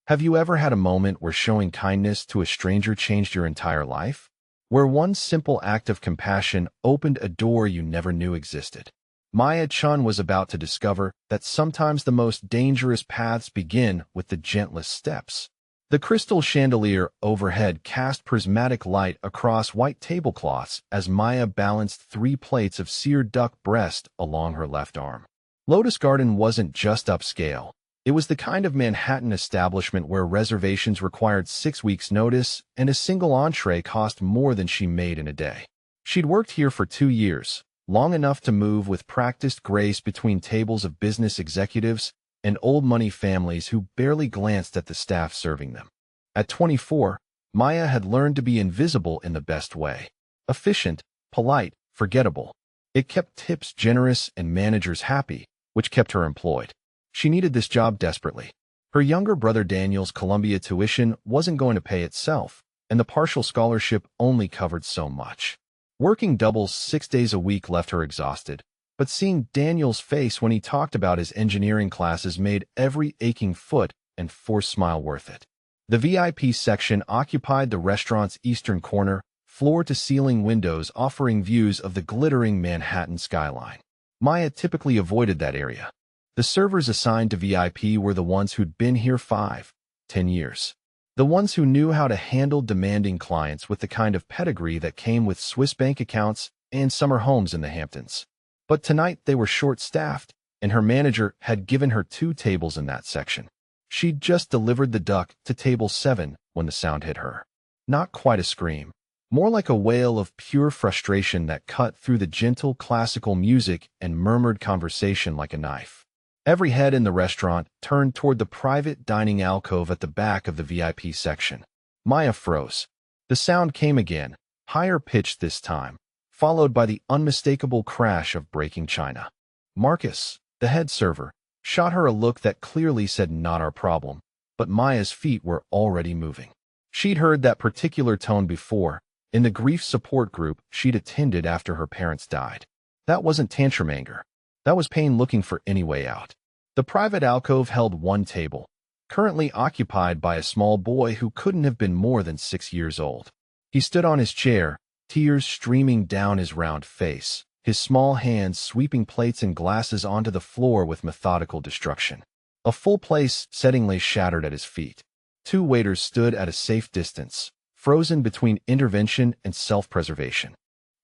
Have you ever had a moment where showing kindness to a stranger changed your entire life? Where one simple act of compassion opened a door you never knew existed? Maya Chun was about to discover that sometimes the most dangerous paths begin with the gentlest steps. The crystal chandelier overhead cast prismatic light across white tablecloths as Maya balanced 3 plates of seared duck breast along her left arm. Lotus Garden wasn't just upscale. It was the kind of Manhattan establishment where reservations required 6 weeks' notice and a single entree cost more than she made in a day. She'd worked here for 2 years, long enough to move with practiced grace between tables of business executives and old money families who barely glanced at the staff serving them. At 24, Maya had learned to be invisible in the best way. Efficient, polite, forgettable. It kept tips generous and managers happy, which kept her employed. She needed this job desperately. Her younger brother Daniel's Columbia tuition wasn't going to pay itself, and the partial scholarship only covered so much. Working doubles 6 days a week left her exhausted, but seeing Daniel's face when he talked about his engineering classes made every aching foot and forced smile worth it. The VIP section occupied the restaurant's eastern corner, floor-to-ceiling windows offering views of the glittering Manhattan skyline. Maya typically avoided that area. The servers assigned to VIP were the ones who'd been here 5, 10 years. The ones who knew how to handle demanding clients with the kind of pedigree that came with Swiss bank accounts and summer homes in the Hamptons. But tonight they were short-staffed, and her manager had given her 2 tables in that section. She'd just delivered the duck to table 7 when the sound hit her. Not quite a scream, more like a wail of pure frustration that cut through the gentle classical music and murmured conversation like a knife. Every head in the restaurant turned toward the private dining alcove at the back of the VIP section. Maya froze. The sound came again, higher pitched this time, followed by the unmistakable crash of breaking china. Marcus, the head server, shot her a look that clearly said not our problem, but Maya's feet were already moving. She'd heard that particular tone before, in the grief support group she'd attended after her parents died. That wasn't tantrum anger. That was pain looking for any way out. The private alcove held 1 table, currently occupied by a small boy who couldn't have been more than 6 years old. He stood on his chair, tears streaming down his round face, his small hands sweeping plates and glasses onto the floor with methodical destruction. A full place setting lay shattered at his feet. 2 waiters stood at a safe distance, frozen between intervention and self-preservation.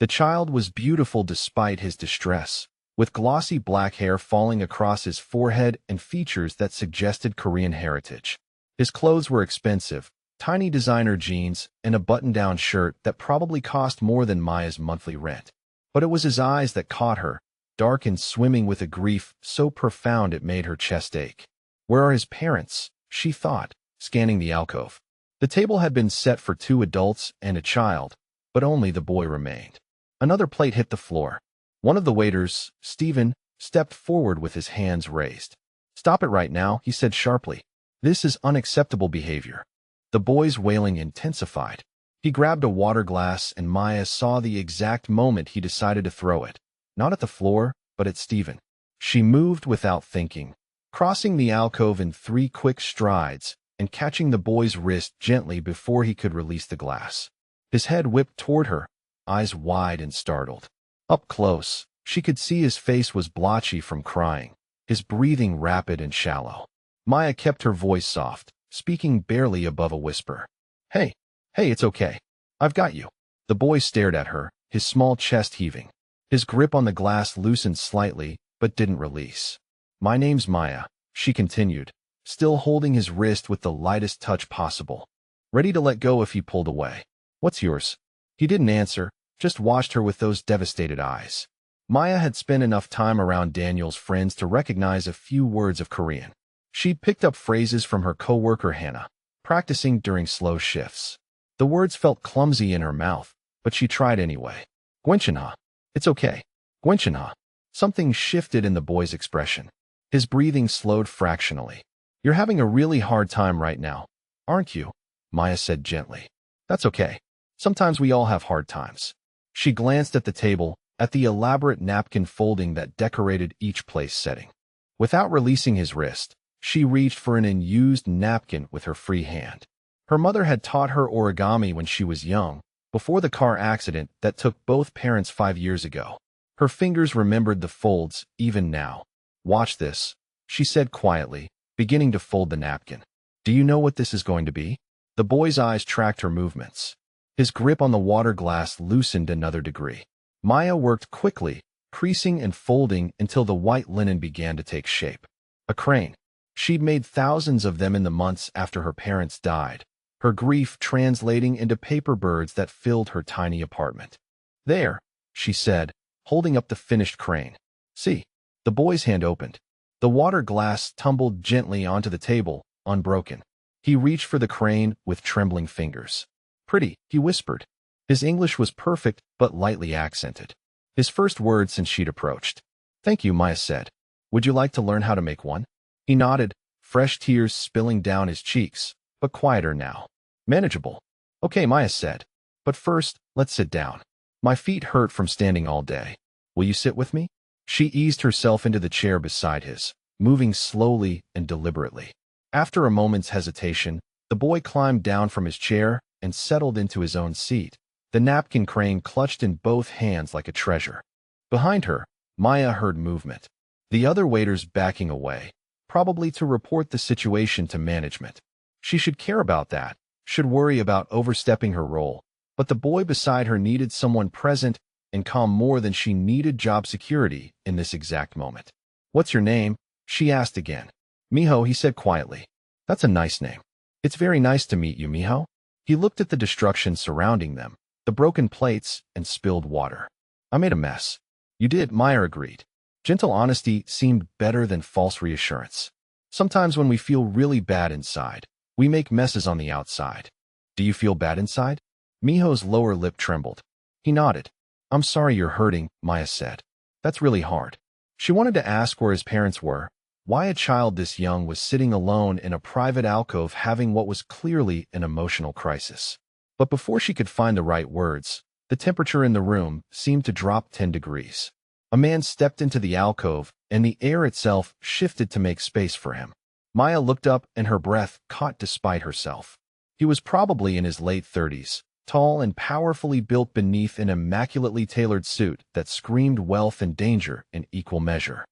The child was beautiful despite his distress, with glossy black hair falling across his forehead and features that suggested Korean heritage. His clothes were expensive, tiny designer jeans and a button-down shirt that probably cost more than Maya's monthly rent. But it was his eyes that caught her, dark and swimming with a grief so profound it made her chest ache. Where are his parents? She thought, scanning the alcove. The table had been set for 2 adults and a child, but only the boy remained. Another plate hit the floor. One of the waiters, Stephen, stepped forward with his hands raised. "Stop it right now," he said sharply. "This is unacceptable behavior." The boy's wailing intensified. He grabbed a water glass and Maya saw the exact moment he decided to throw it. Not at the floor, but at Stephen. She moved without thinking, crossing the alcove in 3 quick strides and catching the boy's wrist gently before he could release the glass. His head whipped toward her, eyes wide and startled. Up close, she could see his face was blotchy from crying, his breathing rapid and shallow. Maya kept her voice soft, speaking barely above a whisper. Hey, it's okay. I've got you." The boy stared at her, his small chest heaving. His grip on the glass loosened slightly, but didn't release. "My name's Maya," she continued, still holding his wrist with the lightest touch possible, ready to let go if he pulled away. "What's yours?" He didn't answer, just watched her with those devastated eyes. Maya had spent enough time around Daniel's friends to recognize a few words of Korean. She'd picked up phrases from her coworker Hannah, practicing during slow shifts. The words felt clumsy in her mouth, but she tried anyway. "Gwenchenha. It's okay. Gwenchenha." Something shifted in the boy's expression. His breathing slowed fractionally. "You're having a really hard time right now, aren't you?" Maya said gently. "That's okay. Sometimes we all have hard times." She glanced at the table, at the elaborate napkin folding that decorated each place setting. Without releasing his wrist, She reached for an unused napkin with her free hand. Her mother had taught her origami when she was young, before the car accident that took both parents 5 years ago. Her fingers remembered the folds even now. "Watch this," she said quietly, beginning to fold the napkin. "Do you know what this is going to be?" The boy's eyes tracked her movements. His grip on the water glass loosened another degree. Maya worked quickly, creasing and folding until the white linen began to take shape. A crane. She'd made thousands of them in the months after her parents died, her grief translating into paper birds that filled her tiny apartment. "There," she said, holding up the finished crane. "See." The boy's hand opened. The water glass tumbled gently onto the table, unbroken. He reached for the crane with trembling fingers. "Pretty," he whispered. His English was perfect but lightly accented. His first word since she'd approached. "Thank you," Maya said. "Would you like to learn how to make one?" He nodded, fresh tears spilling down his cheeks, but quieter now. "Manageable." "Okay," Maya said. "But first, let's sit down. My feet hurt from standing all day. Will you sit with me?" She eased herself into the chair beside his, moving slowly and deliberately. After a moment's hesitation, the boy climbed down from his chair and settled into his own seat, the napkin crane clutched in both hands like a treasure. Behind her, Maya heard movement. The other waiters backing away, probably to report the situation to management. She should care about that, should worry about overstepping her role, but the boy beside her needed someone present and calm more than she needed job security in this exact moment. "What's your name?" she asked again. "Miho," he said quietly. "That's a nice name." "It's very nice to meet you, Miho." He looked at the destruction surrounding them, the broken plates and spilled water. "I made a mess." "You did," Maya agreed. Gentle honesty seemed better than false reassurance. Sometimes when we feel really bad inside, we make messes on the outside. "Do you feel bad inside?" Miho's lower lip trembled. He nodded. "I'm sorry you're hurting," Maya said. "That's really hard." She wanted to ask where his parents were, why a child this young was sitting alone in a private alcove having what was clearly an emotional crisis. But before she could find the right words, the temperature in the room seemed to drop 10 degrees. A man stepped into the alcove, and the air itself shifted to make space for him. Maya looked up, and her breath caught despite herself. He was probably in his late 30s, tall and powerfully built beneath an immaculately tailored suit that screamed wealth and danger in equal measure.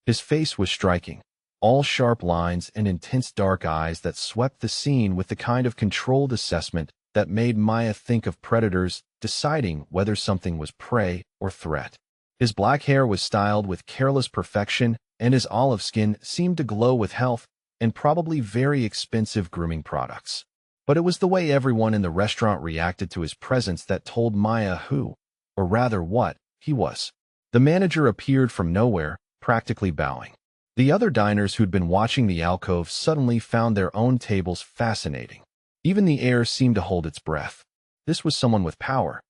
His face was striking, all sharp lines and intense dark eyes that swept the scene with the kind of controlled assessment that made Maya think of predators deciding whether something was prey or threat. His black hair was styled with careless perfection, and his olive skin seemed to glow with health and probably very expensive grooming products. But it was the way everyone in the restaurant reacted to his presence that told Maya who, or rather what, he was. The manager appeared from nowhere, practically bowing. The other diners who'd been watching the alcove suddenly found their own tables fascinating. Even the air seemed to hold its breath. This was someone with power.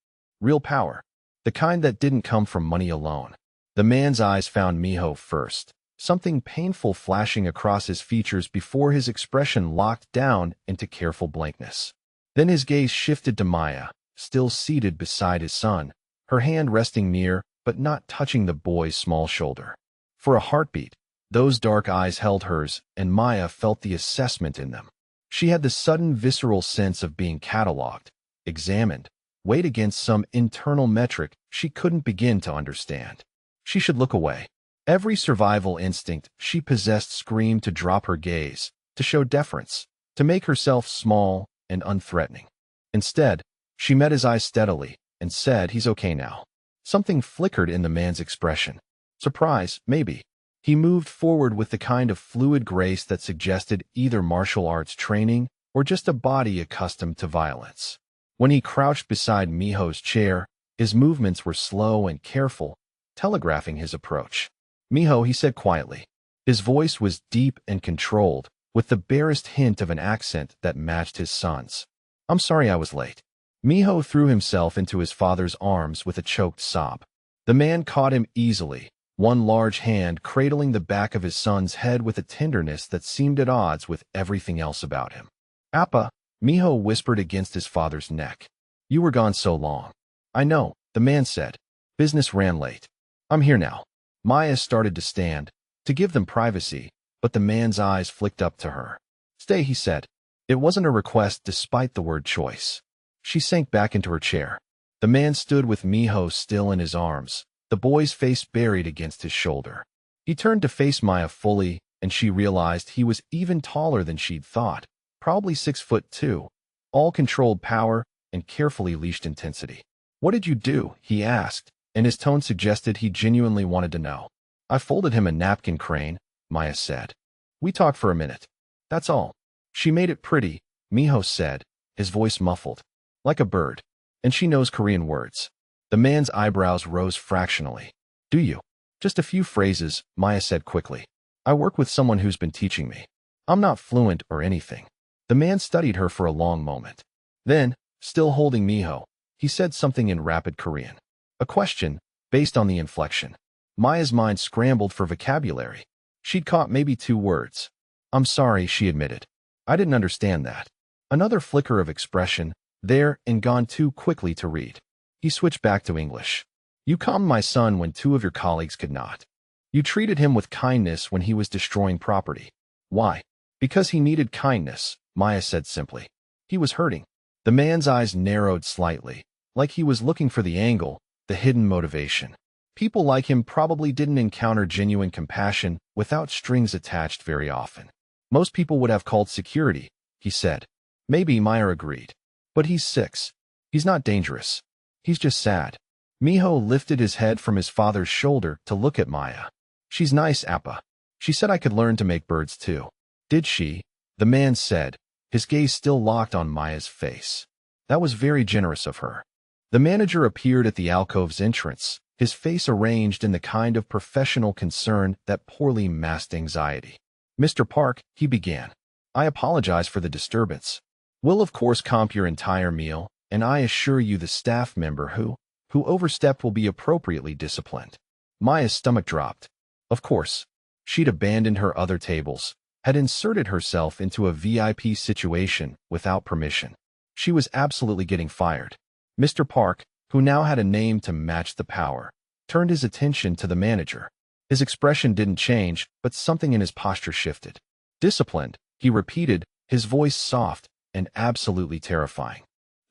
Real power. The kind that didn't come from money alone. The man's eyes found Miho first, something painful flashing across his features before his expression locked down into careful blankness. Then his gaze shifted to Maya, still seated beside his son, her hand resting near but not touching the boy's small shoulder. For a heartbeat, those dark eyes held hers, and Maya felt the assessment in them. She had the sudden visceral sense of being catalogued, examined, weighed against some internal metric she couldn't begin to understand. She should look away. Every survival instinct she possessed screamed to drop her gaze, to show deference, to make herself small and unthreatening. Instead, she met his eyes steadily and said, "He's okay now." Something flickered in the man's expression. Surprise, maybe. He moved forward with the kind of fluid grace that suggested either martial arts training or just a body accustomed to violence. When he crouched beside Miho's chair, his movements were slow and careful, telegraphing his approach. "Miho," he said quietly. His voice was deep and controlled, with the barest hint of an accent that matched his son's. "I'm sorry I was late." Miho threw himself into his father's arms with a choked sob. The man caught him easily, one large hand cradling the back of his son's head with a tenderness that seemed at odds with everything else about him. "Appa," Miho whispered against his father's neck. "You were gone so long." "I know," the man said. "Business ran late. I'm here now." Maya started to stand, to give them privacy, but the man's eyes flicked up to her. Stay, he said. It wasn't a request despite the word choice. She sank back into her chair. The man stood with Miho still in his arms, the boy's face buried against his shoulder. He turned to face Maya fully, and she realized he was even taller than she'd thought, probably 6'2", all controlled power and carefully leashed intensity. What did you do? He asked, and his tone suggested he genuinely wanted to know. I folded him a napkin, Crane, Maya said. We talked for a minute. That's all. She made it pretty, Miho said, his voice muffled. Like a bird. And she knows Korean words. The man's eyebrows rose fractionally. Do you? Just a few phrases, Maya said quickly. I work with someone who's been teaching me. I'm not fluent or anything. The man studied her for a long moment. Then, still holding Miho, he said something in rapid Korean. A question, based on the inflection. Maya's mind scrambled for vocabulary. She'd caught maybe 2 words. I'm sorry, she admitted. I didn't understand that. Another flicker of expression, there and gone too quickly to read. He switched back to English. You calmed my son when 2 of your colleagues could not. You treated him with kindness when he was destroying property. Why? Because he needed kindness, Maya said simply. He was hurting. The man's eyes narrowed slightly, like he was looking for the angle, the hidden motivation. People like him probably didn't encounter genuine compassion without strings attached very often. Most people would have called security, he said. Maybe, Maya agreed. But he's 6. He's not dangerous. He's just sad. Miho lifted his head from his father's shoulder to look at Maya. She's nice, Appa. She said I could learn to make birds too. Did she? The man said, his gaze still locked on Maya's face. That was very generous of her. The manager appeared at the alcove's entrance, his face arranged in the kind of professional concern that poorly masked anxiety. Mr. Park, he began. I apologize for the disturbance. We'll of course comp your entire meal, and I assure you the staff member who overstepped will be appropriately disciplined. Maya's stomach dropped. Of course. She'd abandoned her other tables, had inserted herself into a VIP situation without permission. She was absolutely getting fired. Mr. Park, who now had a name to match the power, turned his attention to the manager. His expression didn't change, but something in his posture shifted. Disciplined, he repeated, his voice soft and absolutely terrifying.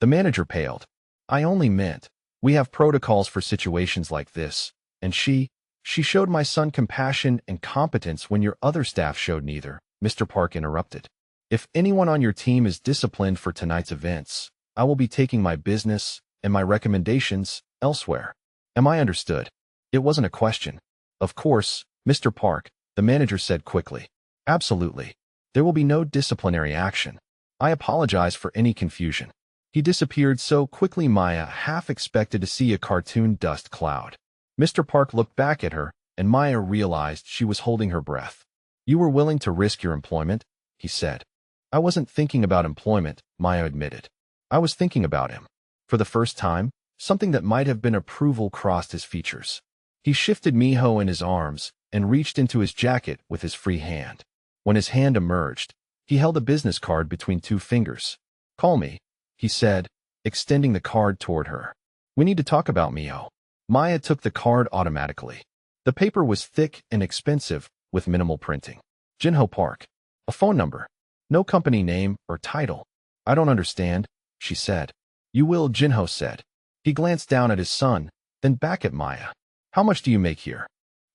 The manager paled. I only meant, we have protocols for situations like this, and she showed my son compassion and competence when your other staff showed neither, Mr. Park interrupted. If anyone on your team is disciplined for tonight's events, I will be taking my business and my recommendations elsewhere. Am I understood? It wasn't a question. Of course, Mr. Park, the manager said quickly. Absolutely. There will be no disciplinary action. I apologize for any confusion. He disappeared so quickly Maya half expected to see a cartoon dust cloud. Mr. Park looked back at her, and Maya realized she was holding her breath. You were willing to risk your employment, he said. I wasn't thinking about employment, Maya admitted. I was thinking about him. For the first time, something that might have been approval crossed his features. He shifted Miho in his arms and reached into his jacket with his free hand. When his hand emerged, he held a business card between 2 fingers. Call me, he said, extending the card toward her. We need to talk about Miho. Maya took the card automatically. The paper was thick and expensive, with minimal printing. Jinho Park. A phone number. No company name or title. I don't understand, she said. You will, Jinho said. He glanced down at his son, then back at Maya. How much do you make here?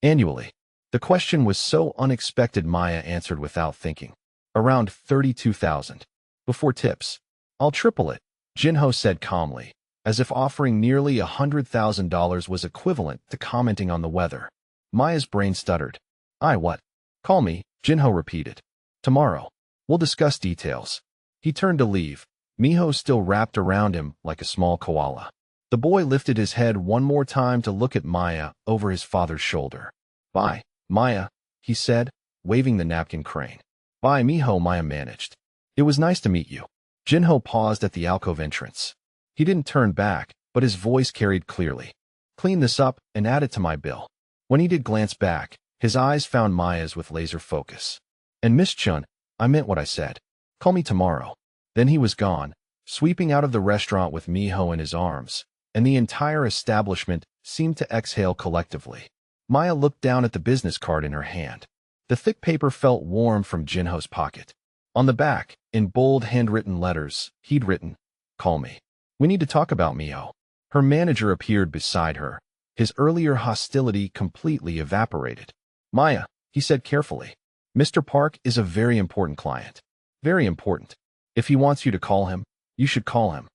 Annually. The question was so unexpected Maya answered without thinking. Around 32,000. Before tips. I'll triple it, Jinho said calmly, as if offering nearly $100,000 was equivalent to commenting on the weather. Maya's brain stuttered. What? Call me, Jinho repeated. Tomorrow. We'll discuss details. He turned to leave, Miho still wrapped around him like a small koala. The boy lifted his head one more time to look at Maya over his father's shoulder. Bye, Maya, he said, waving the napkin crane. Bye, Miho, Maya managed. It was nice to meet you. Jinho paused at the alcove entrance. He didn't turn back, but his voice carried clearly. Clean this up and add it to my bill. When he did glance back, his eyes found Maya's with laser focus. And Miss Chun, I meant what I said. Call me tomorrow. Then he was gone, sweeping out of the restaurant with Miho in his arms, and the entire establishment seemed to exhale collectively. Maya looked down at the business card in her hand. The thick paper felt warm from Jinho's pocket. On the back, in bold handwritten letters, he'd written, "Call me. We need to talk about Mio." Her manager appeared beside her. His earlier hostility completely evaporated. "Maya," he said carefully, "Mr. Park is a very important client. Very important. If he wants you to call him, you should call him."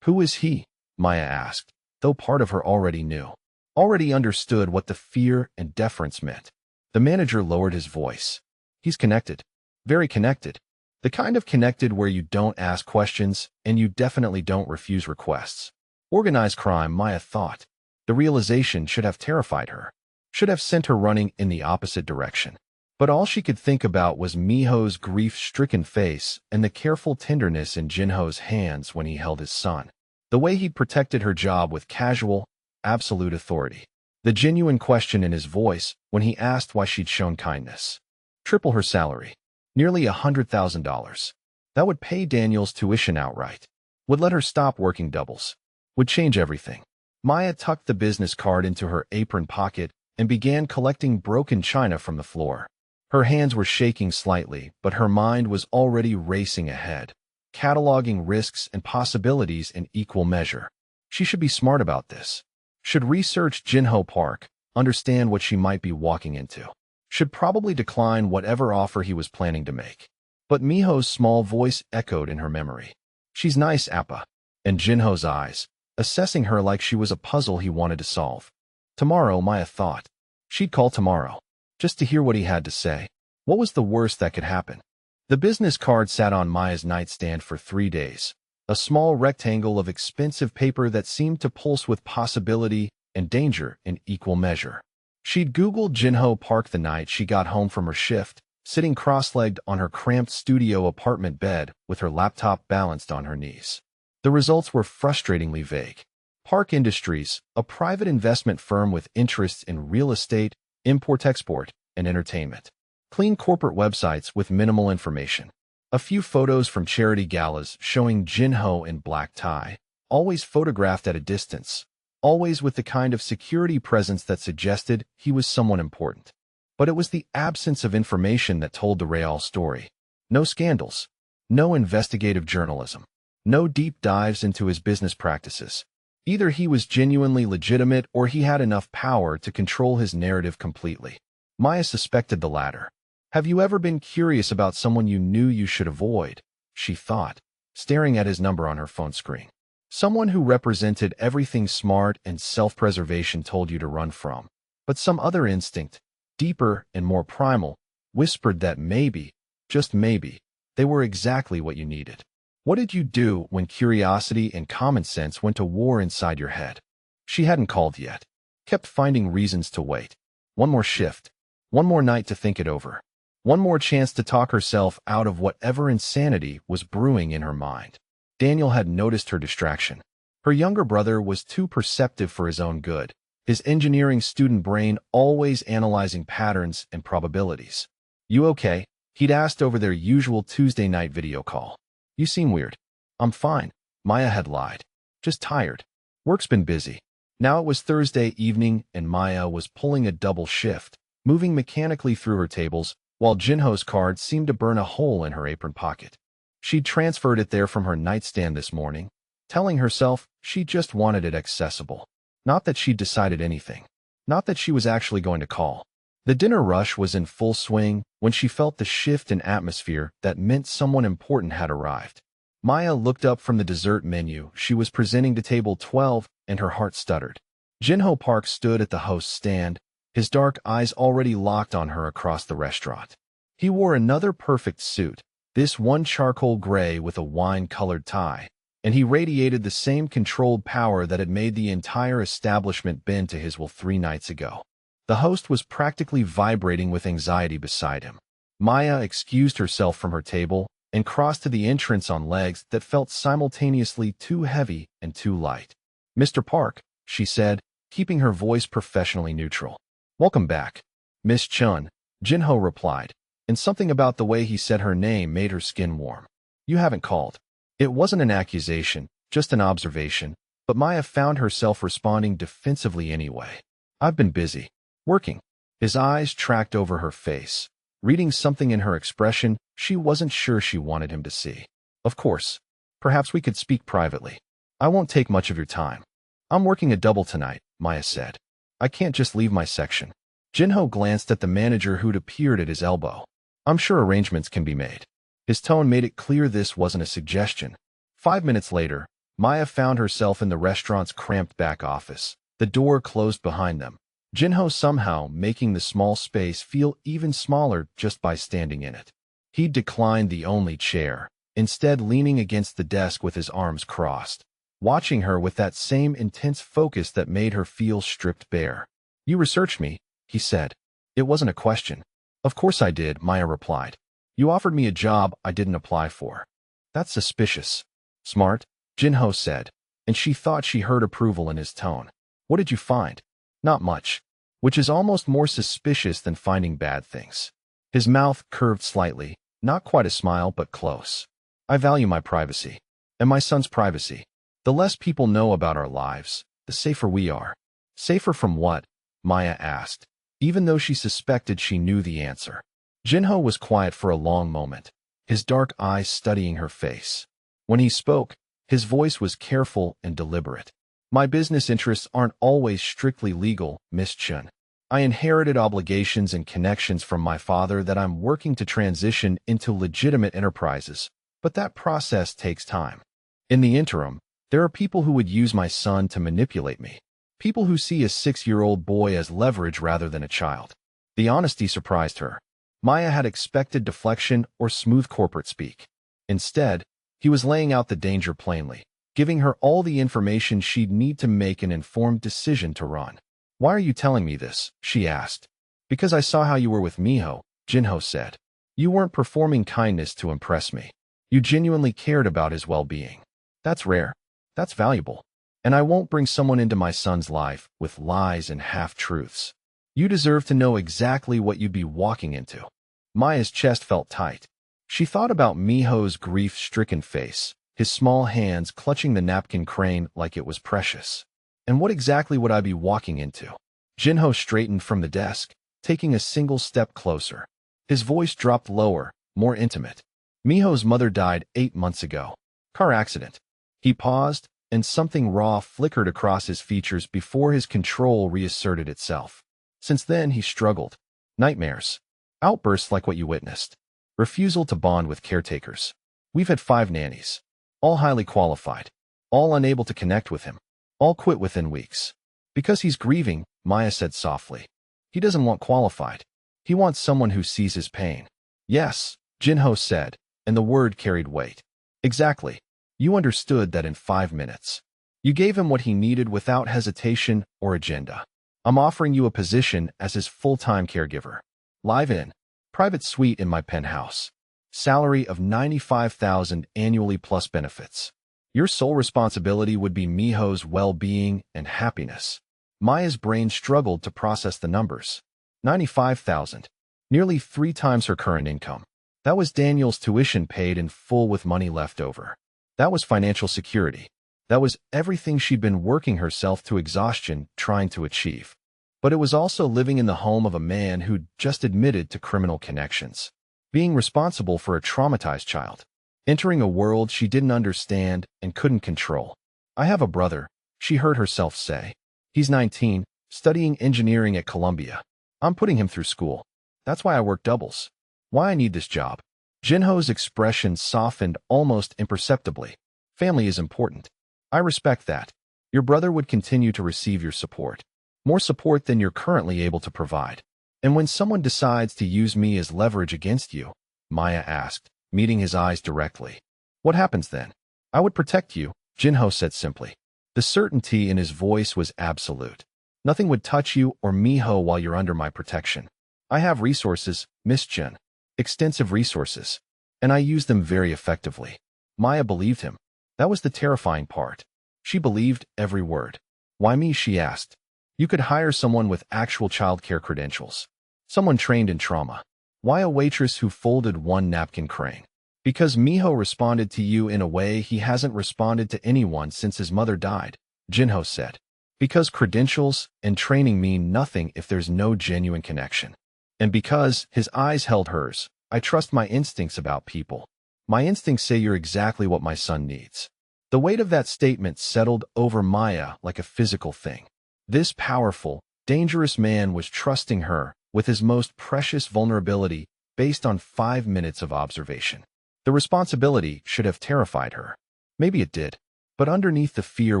"Who is he?" Maya asked, though part of her already knew. Already understood what the fear and deference meant. The manager lowered his voice. "He's connected. Very connected. The kind of connected where you don't ask questions and you definitely don't refuse requests. Organized crime," Maya thought. The realization should have terrified her. Should have sent her running in the opposite direction. But all she could think about was Miho's grief-stricken face and the careful tenderness in Jinho's hands when he held his son. The way he'd protected her job with casual, absolute authority. The genuine question in his voice when he asked why she'd shown kindness. Triple her salary. Nearly $100,000. That would pay Daniel's tuition outright. Would let her stop working doubles. Would change everything. Maya tucked the business card into her apron pocket and began collecting broken china from the floor. Her hands were shaking slightly, but her mind was already racing ahead, cataloging risks and possibilities in equal measure. She should be smart about this. Should research Jinho Park, understand what she might be walking into. Should probably decline whatever offer he was planning to make. But Miho's small voice echoed in her memory. "She's nice, Appa." And Jinho's eyes, assessing her like she was a puzzle he wanted to solve. Tomorrow, Maya thought. She'd call tomorrow, just to hear what he had to say. What was the worst that could happen? The business card sat on Maya's nightstand for 3 days. A small rectangle of expensive paper that seemed to pulse with possibility and danger in equal measure. She'd Googled Jinho Park the night she got home from her shift, sitting cross-legged on her cramped studio apartment bed with her laptop balanced on her knees. The results were frustratingly vague. Park Industries, a private investment firm with interests in real estate, import-export, and entertainment. Clean corporate websites with minimal information. A few photos from charity galas showing Jinho in black tie, always photographed at a distance, always with the kind of security presence that suggested he was someone important. But it was the absence of information that told the real story. No scandals, no investigative journalism, no deep dives into his business practices. Either he was genuinely legitimate or he had enough power to control his narrative completely. Maya suspected the latter. "Have you ever been curious about someone you knew you should avoid?" she thought, staring at his number on her phone screen. Someone who represented everything smart and self-preservation told you to run from. But some other instinct, deeper and more primal, whispered that maybe, just maybe, they were exactly what you needed. What did you do when curiosity and common sense went to war inside your head? She hadn't called yet. Kept finding reasons to wait. One more shift. One more night to think it over. One more chance to talk herself out of whatever insanity was brewing in her mind. Daniel had noticed her distraction. Her younger brother was too perceptive for his own good, his engineering student brain always analyzing patterns and probabilities. "You okay?" he'd asked over their usual Tuesday night video call. "You seem weird." "I'm fine," Maya had lied. "Just tired. Work's been busy." Now it was Thursday evening and Maya was pulling a double shift, moving mechanically through her tables, while Jinho's card seemed to burn a hole in her apron pocket. She'd transferred it there from her nightstand this morning, telling herself she just wanted it accessible. Not that she'd decided anything. Not that she was actually going to call. The dinner rush was in full swing when she felt the shift in atmosphere that meant someone important had arrived. Maya looked up from the dessert menu she was presenting to table 12 and her heart stuttered. Jinho Park stood at the host's stand, his dark eyes already locked on her across the restaurant. He wore another perfect suit, this one charcoal gray with a wine-colored tie, and he radiated the same controlled power that had made the entire establishment bend to his will 3 nights ago. The host was practically vibrating with anxiety beside him. Maya excused herself from her table and crossed to the entrance on legs that felt simultaneously too heavy and too light. "Mr. Park," she said, keeping her voice professionally neutral. "Welcome back, Miss Chun," Jinho replied, and something about the way he said her name made her skin warm. "You haven't called." It wasn't an accusation, just an observation, but Maya found herself responding defensively anyway. "I've been busy. Working." His eyes tracked over her face. Reading something in her expression she wasn't sure she wanted him to see. Of course. Perhaps we could speak privately. I won't take much of your time. I'm working a double tonight, Maya said. I can't just leave my section. Jinho glanced at the manager who'd appeared at his elbow. I'm sure arrangements can be made. His tone made it clear this wasn't a suggestion. 5 minutes later, Maya found herself in the restaurant's cramped back office. The door closed behind them. Jinho somehow making the small space feel even smaller just by standing in it. He declined the only chair, instead leaning against the desk with his arms crossed, watching her with that same intense focus that made her feel stripped bare. You researched me, he said. It wasn't a question. Of course I did, Maya replied. You offered me a job I didn't apply for. That's suspicious. Smart, Jinho said, and she thought she heard approval in his tone. What did you find? Not much, which is almost more suspicious than finding bad things. His mouth curved slightly, not quite a smile but close. I value my privacy. And my son's privacy. The less people know about our lives, the safer we are. Safer from what? Maya asked, even though she suspected she knew the answer. Jinho was quiet for a long moment, his dark eyes studying her face. When he spoke, his voice was careful and deliberate. My business interests aren't always strictly legal, Miss Chun. I inherited obligations and connections from my father that I'm working to transition into legitimate enterprises, but that process takes time. In the interim, there are people who would use my son to manipulate me. People who see a 6-year-old boy as leverage rather than a child. The honesty surprised her. Maya had expected deflection or smooth corporate speak. Instead, he was laying out the danger plainly, giving her all the information she'd need to make an informed decision to run. Why are you telling me this? She asked. Because I saw how you were with Miho, Jinho said. You weren't performing kindness to impress me. You genuinely cared about his well-being. That's rare. That's valuable. And I won't bring someone into my son's life with lies and half-truths. You deserve to know exactly what you'd be walking into. Maya's chest felt tight. She thought about Miho's grief-stricken face, his small hands clutching the napkin crane like it was precious. And what exactly would I be walking into? Jinho straightened from the desk, taking a single step closer. His voice dropped lower, more intimate. Miho's mother died 8 months ago. Car accident. He paused, and something raw flickered across his features before his control reasserted itself. Since then, he struggled. Nightmares. Outbursts like what you witnessed. Refusal to bond with caretakers. We've had 5 nannies. All highly qualified. All unable to connect with him. All quit within weeks. Because he's grieving, Maya said softly. He doesn't want qualified. He wants someone who sees his pain. Yes, Jinho said, and the word carried weight. Exactly. You understood that in 5 minutes. You gave him what he needed without hesitation or agenda. I'm offering you a position as his full-time caregiver. Live-in. Private suite in my penthouse. Salary of $95,000 annually plus benefits. Your sole responsibility would be Miho's well-being and happiness. Maya's brain struggled to process the numbers. $95,000. Nearly 3 times her current income. That was Daniel's tuition paid in full with money left over. That was financial security. That was everything she'd been working herself to exhaustion trying to achieve. But it was also living in the home of a man who'd just admitted to criminal connections. Being responsible for a traumatized child. Entering a world she didn't understand and couldn't control. I have a brother, she heard herself say. He's 19, studying engineering at Columbia. I'm putting him through school. That's why I work doubles. Why I need this job. Jinho's expression softened almost imperceptibly. Family is important. I respect that. Your brother would continue to receive your support. More support than you're currently able to provide. And when someone decides to use me as leverage against you, Maya asked, meeting his eyes directly. What happens then? I would protect you, Jinho said simply. The certainty in his voice was absolute. Nothing would touch you or Miho while you're under my protection. I have resources, Miss Jin. Extensive resources. And I use them very effectively. Maya believed him. That was the terrifying part. She believed every word. Why me, she asked. You could hire someone with actual childcare credentials. Someone trained in trauma. Why a waitress who folded 1 napkin crane? Because Miho responded to you in a way he hasn't responded to anyone since his mother died, Jinho said. Because credentials and training mean nothing if there's no genuine connection. And because his eyes held hers, I trust my instincts about people. My instincts say you're exactly what my son needs. The weight of that statement settled over Maya like a physical thing. This powerful, dangerous man was trusting her with his most precious vulnerability based on 5 minutes of observation. The responsibility should have terrified her. Maybe it did, but underneath the fear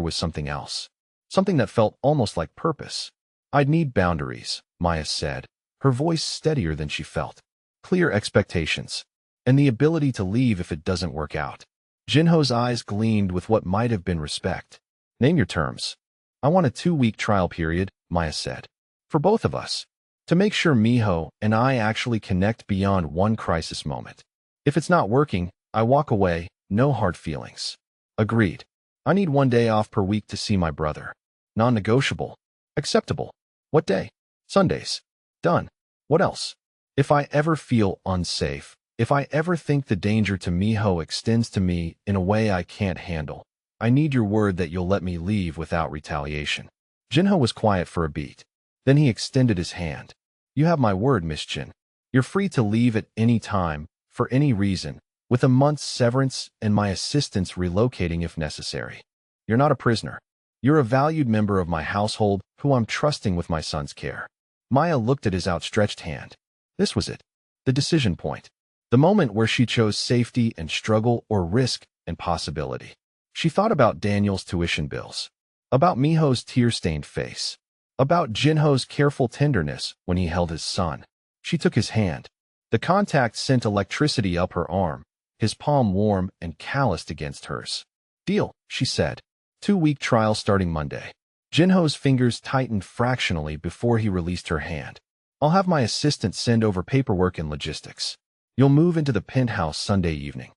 was something else. Something that felt almost like purpose. I'd need boundaries, Maya said, her voice steadier than she felt. Clear expectations, and the ability to leave if it doesn't work out. Jinho's eyes gleamed with what might have been respect. Name your terms. I want a 2-week trial period, Maya said. For both of us. To make sure Miho and I actually connect beyond one crisis moment. If it's not working, I walk away, no hard feelings. Agreed. I need 1 day off per week to see my brother. Non-negotiable. Acceptable. What day? Sundays. Done. What else? If I ever feel unsafe, if I ever think the danger to Miho extends to me in a way I can't handle, I need your word that you'll let me leave without retaliation. Jinho was quiet for a beat. Then he extended his hand. You have my word, Miss Jin. You're free to leave at any time, for any reason, with a month's severance and my assistance relocating if necessary. You're not a prisoner. You're a valued member of my household who I'm trusting with my son's care. Maya looked at his outstretched hand. This was it. The decision point. The moment where she chose safety and struggle or risk and possibility. She thought about Daniel's tuition bills. About Miho's tear-stained face. About Jinho's careful tenderness when he held his son. She took his hand. The contact sent electricity up her arm, his palm warm and calloused against hers. Deal, she said. 2-week trial starting Monday. Jinho's fingers tightened fractionally before he released her hand. I'll have my assistant send over paperwork and logistics. You'll move into the penthouse Sunday evening.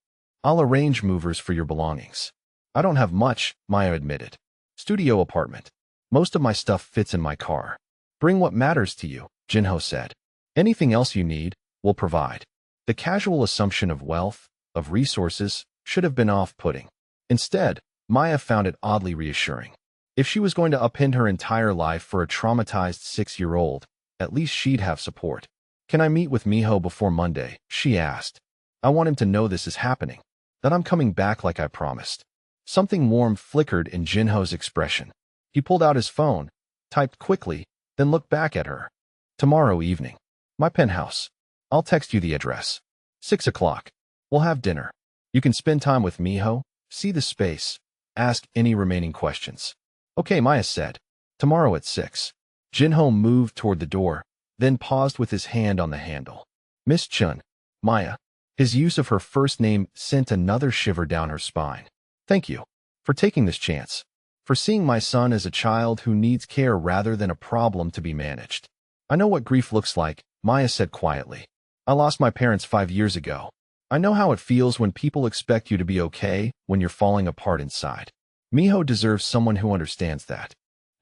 I'll arrange movers for your belongings. I don't have much, Maya admitted. Studio apartment. Most of my stuff fits in my car. Bring what matters to you, Jinho said. Anything else you need, we'll provide. The casual assumption of wealth, of resources, should have been off-putting. Instead, Maya found it oddly reassuring. If she was going to upend her entire life for a traumatized 6-year-old, at least she'd have support. Can I meet with Miho before Monday? She asked. I want him to know this is happening, that I'm coming back like I promised. Something warm flickered in Jinho's expression. He pulled out his phone, typed quickly, then looked back at her. Tomorrow evening. My penthouse. I'll text you the address. 6 o'clock. We'll have dinner. You can spend time with Miho, see the space, ask any remaining questions. Okay, Maya said. Tomorrow at 6. Jinho moved toward the door, then paused with his hand on the handle. Miss Chun. Maya. His use of her first name sent another shiver down her spine. Thank you. For taking this chance. For seeing my son as a child who needs care rather than a problem to be managed. I know what grief looks like, Maya said quietly. I lost my parents 5 years ago. I know how it feels when people expect you to be okay when you're falling apart inside. Miho deserves someone who understands that.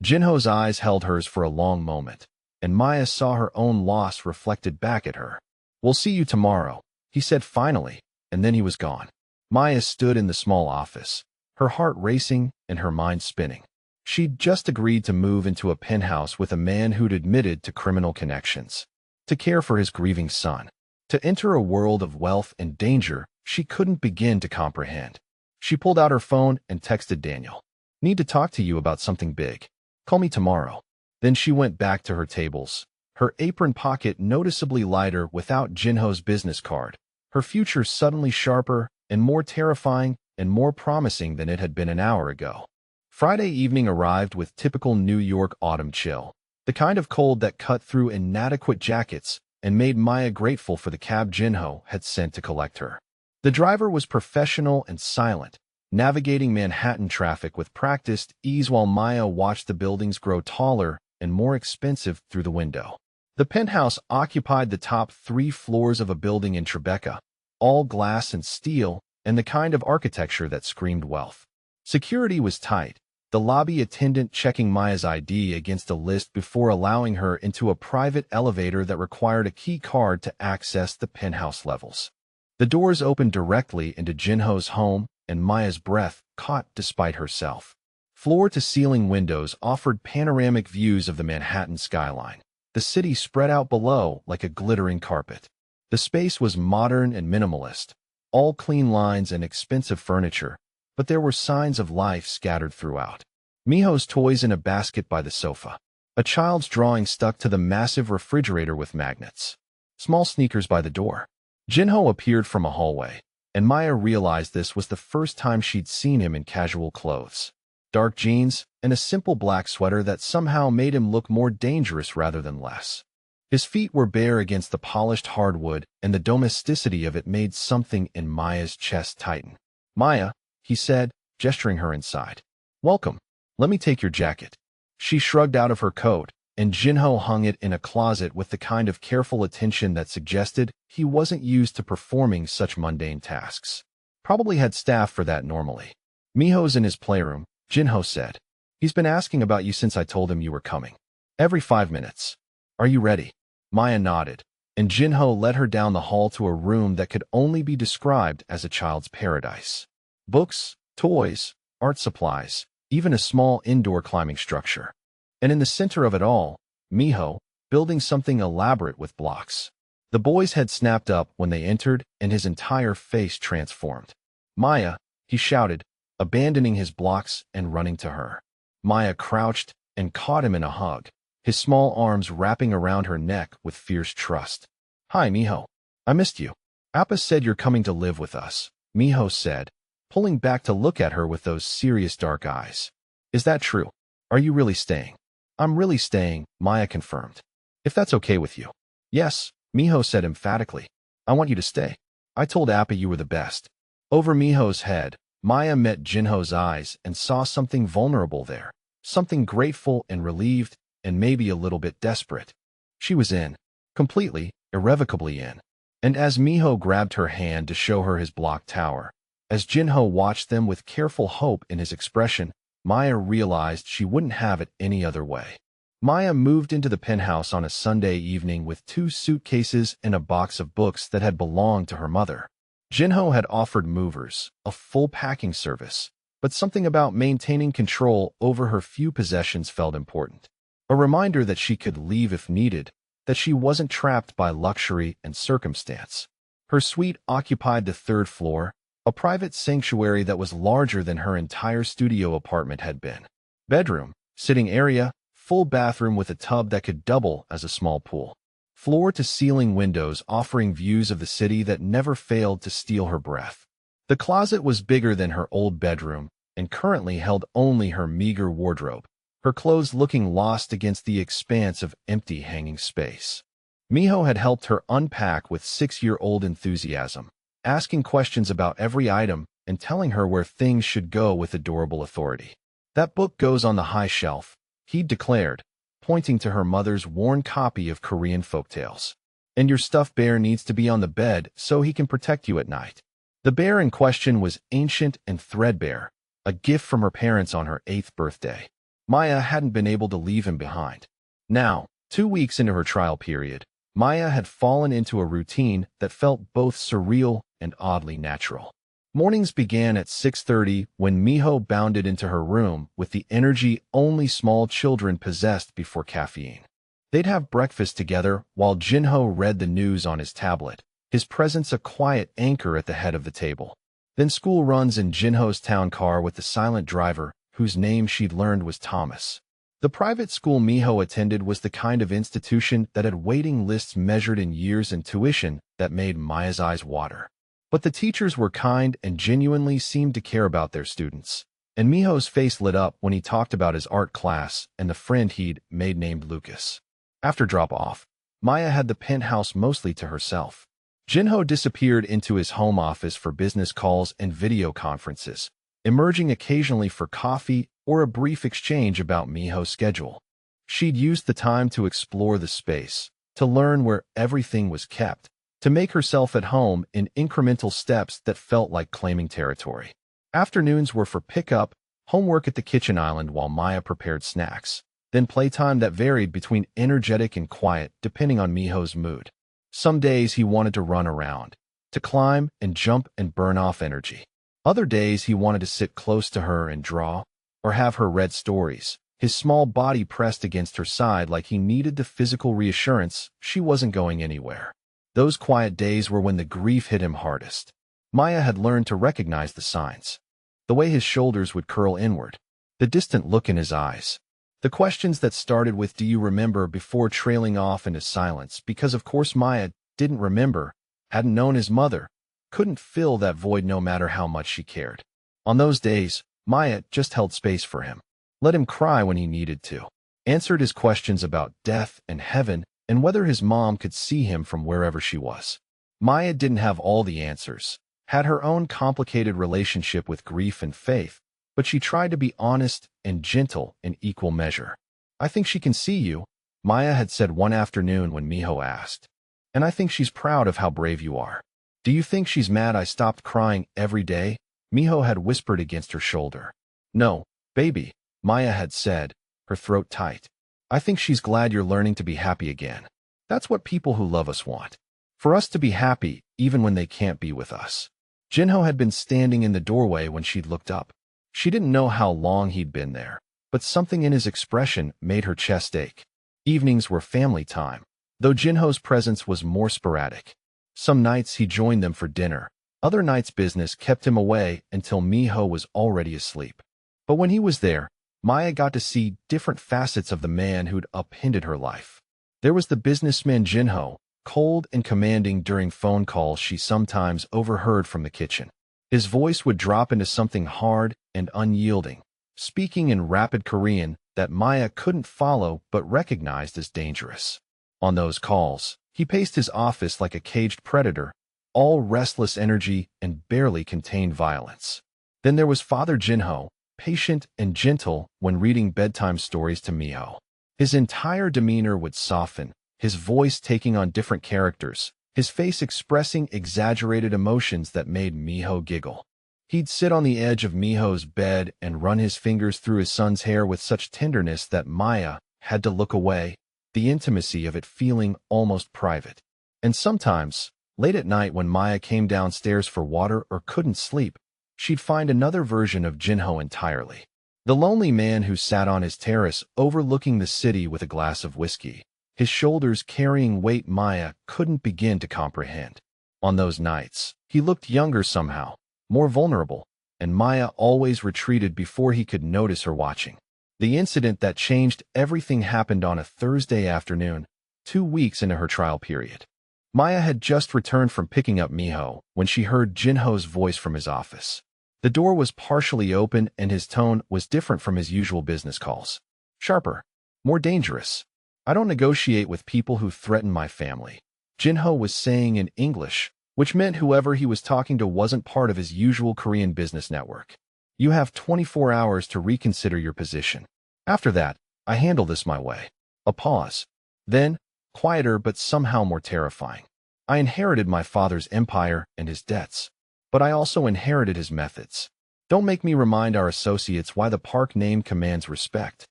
Jinho's eyes held hers for a long moment, and Maya saw her own loss reflected back at her. We'll see you tomorrow, he said finally, and then he was gone. Maya stood in the small office, her heart racing and her mind spinning. She'd just agreed to move into a penthouse with a man who'd admitted to criminal connections, to care for his grieving son, to enter a world of wealth and danger she couldn't begin to comprehend. She pulled out her phone and texted Daniel. Need to talk to you about something big. Call me tomorrow. Then she went back to her tables, her apron pocket noticeably lighter without Jinho's business card, her future suddenly sharper and more terrifying and more promising than it had been an hour ago. Friday evening arrived with typical New York autumn chill, the kind of cold that cut through inadequate jackets and made Maya grateful for the cab Jinho had sent to collect her. The driver was professional and silent, navigating Manhattan traffic with practiced ease while Maya watched the buildings grow taller and more expensive through the window. The penthouse occupied the top 3 floors of a building in Tribeca, all glass and steel, and the kind of architecture that screamed wealth. Security was tight, the lobby attendant checking Maya's ID against a list before allowing her into a private elevator that required a key card to access the penthouse levels. The doors opened directly into Jinho's home, and Maya's breath caught despite herself. Floor-to-ceiling windows offered panoramic views of the Manhattan skyline. The city spread out below like a glittering carpet. The space was modern and minimalist, all clean lines and expensive furniture, but there were signs of life scattered throughout. Miho's toys in a basket by the sofa. A child's drawing stuck to the massive refrigerator with magnets. Small sneakers by the door. Jinho appeared from a hallway, and Maya realized this was the first time she'd seen him in casual clothes. Dark jeans, and a simple black sweater that somehow made him look more dangerous rather than less. His feet were bare against the polished hardwood, and the domesticity of it made something in Maya's chest tighten. "Maya," he said, gesturing her inside. "Welcome. Let me take your jacket." She shrugged out of her coat, and Jinho hung it in a closet with the kind of careful attention that suggested he wasn't used to performing such mundane tasks. Probably had staff for that normally. "Miho's in his playroom," Jinho said. "He's been asking about you since I told him you were coming. Every 5 minutes. Are you ready?" Maya nodded, and Jinho led her down the hall to a room that could only be described as a child's paradise. Books, toys, art supplies, even a small indoor climbing structure. And in the center of it all, Miho, building something elaborate with blocks. The boy's head snapped up when they entered, and his entire face transformed. "Maya," he shouted, abandoning his blocks and running to her. Maya crouched and caught him in a hug, his small arms wrapping around her neck with fierce trust. "Hi, Miho. I missed you. Appa said you're coming to live with us," Miho said, pulling back to look at her with those serious dark eyes. "Is that true? Are you really staying?" "I'm really staying," Maya confirmed. "If that's okay with you." "Yes," Miho said emphatically. "I want you to stay. I told Appa you were the best." Over Miho's head, Maya met Jinho's eyes and saw something vulnerable there, something grateful and relieved, and maybe a little bit desperate. She was in. Completely, irrevocably in. And as Miho grabbed her hand to show her his block tower, as Jinho watched them with careful hope in his expression, Maya realized she wouldn't have it any other way. Maya moved into the penthouse on a Sunday evening with 2 suitcases and a box of books that had belonged to her mother. Jinho had offered movers, a full packing service, but something about maintaining control over her few possessions felt important. A reminder that she could leave if needed, that she wasn't trapped by luxury and circumstance. Her suite occupied the 3rd floor, a private sanctuary that was larger than her entire studio apartment had been. Bedroom, sitting area, full bathroom with a tub that could double as a small pool. Floor-to-ceiling windows offering views of the city that never failed to steal her breath. The closet was bigger than her old bedroom and currently held only her meager wardrobe, her clothes looking lost against the expanse of empty hanging space. Miho had helped her unpack with 6-year-old enthusiasm, asking questions about every item and telling her where things should go with adorable authority. "That book goes on the high shelf," he declared, pointing to her mother's worn copy of Korean folktales. "And your stuffed bear needs to be on the bed so he can protect you at night." The bear in question was ancient and threadbare, a gift from her parents on her 8th birthday. Maya hadn't been able to leave him behind. Now, 2 weeks into her trial period, Maya had fallen into a routine that felt both surreal and oddly natural. Mornings began at 6:30 when Miho bounded into her room with the energy only small children possessed before caffeine. They'd have breakfast together while Jinho read the news on his tablet, his presence a quiet anchor at the head of the table. Then school runs in Jinho's town car with the silent driver, whose name she'd learned was Thomas. The private school Miho attended was the kind of institution that had waiting lists measured in years and tuition that made Maya's eyes water. But the teachers were kind and genuinely seemed to care about their students, and Miho's face lit up when he talked about his art class and the friend he'd made named Lucas. After drop-off, Maya had the penthouse mostly to herself. Jinho disappeared into his home office for business calls and video conferences, emerging occasionally for coffee or a brief exchange about Miho's schedule. She'd used the time to explore the space, to learn where everything was kept, to make herself at home in incremental steps that felt like claiming territory. Afternoons were for pickup, homework at the kitchen island while Maya prepared snacks, then playtime that varied between energetic and quiet depending on Miho's mood. Some days he wanted to run around, to climb and jump and burn off energy. Other days he wanted to sit close to her and draw, or have her read stories, his small body pressed against her side like he needed the physical reassurance she wasn't going anywhere. Those quiet days were when the grief hit him hardest. Maya had learned to recognize the signs. The way his shoulders would curl inward, the distant look in his eyes, the questions that started with "Do you remember?" before trailing off into silence because of course Maya didn't remember, hadn't known his mother, couldn't fill that void no matter how much she cared. On those days, Maya just held space for him, let him cry when he needed to, answered his questions about death and heaven and whether his mom could see him from wherever she was. Maya didn't have all the answers, had her own complicated relationship with grief and faith, but she tried to be honest and gentle in equal measure. "I think she can see you," Maya had said one afternoon when Miho asked. "And I think she's proud of how brave you are." "Do you think she's mad I stopped crying every day?" Miho had whispered against her shoulder. "No, baby," Maya had said, her throat tight. "I think she's glad you're learning to be happy again. That's what people who love us want. For us to be happy even when they can't be with us." Jinho had been standing in the doorway when she'd looked up. She didn't know how long he'd been there, but something in his expression made her chest ache. Evenings were family time, though Jinho's presence was more sporadic. Some nights he joined them for dinner. Other nights business kept him away until Miho was already asleep. But when he was there, Maya got to see different facets of the man who'd upended her life. There was the businessman Jinho, cold and commanding during phone calls she sometimes overheard from the kitchen. His voice would drop into something hard and unyielding, speaking in rapid Korean that Maya couldn't follow but recognized as dangerous. On those calls, he paced his office like a caged predator, all restless energy and barely contained violence. Then there was Father Jinho, patient and gentle when reading bedtime stories to Miho. His entire demeanor would soften, his voice taking on different characters, his face expressing exaggerated emotions that made Miho giggle. He'd sit on the edge of Miho's bed and run his fingers through his son's hair with such tenderness that Maya had to look away, the intimacy of it feeling almost private. And sometimes, late at night when Maya came downstairs for water or couldn't sleep, she'd find another version of Jinho entirely. The lonely man who sat on his terrace overlooking the city with a glass of whiskey, his shoulders carrying weight Maya couldn't begin to comprehend. On those nights, he looked younger somehow, more vulnerable, and Maya always retreated before he could notice her watching. The incident that changed everything happened on a Thursday afternoon, 2 weeks into her trial period. Maya had just returned from picking up Miho when she heard Jinho's voice from his office. The door was partially open and his tone was different from his usual business calls. Sharper, more dangerous. "I don't negotiate with people who threaten my family," Jinho was saying in English, which meant whoever he was talking to wasn't part of his usual Korean business network. "You have 24 hours to reconsider your position. After that, I handle this my way." A pause. Then, quieter but somehow more terrifying. "I inherited my father's empire and his debts, but I also inherited his methods. Don't make me remind our associates why the park name commands respect."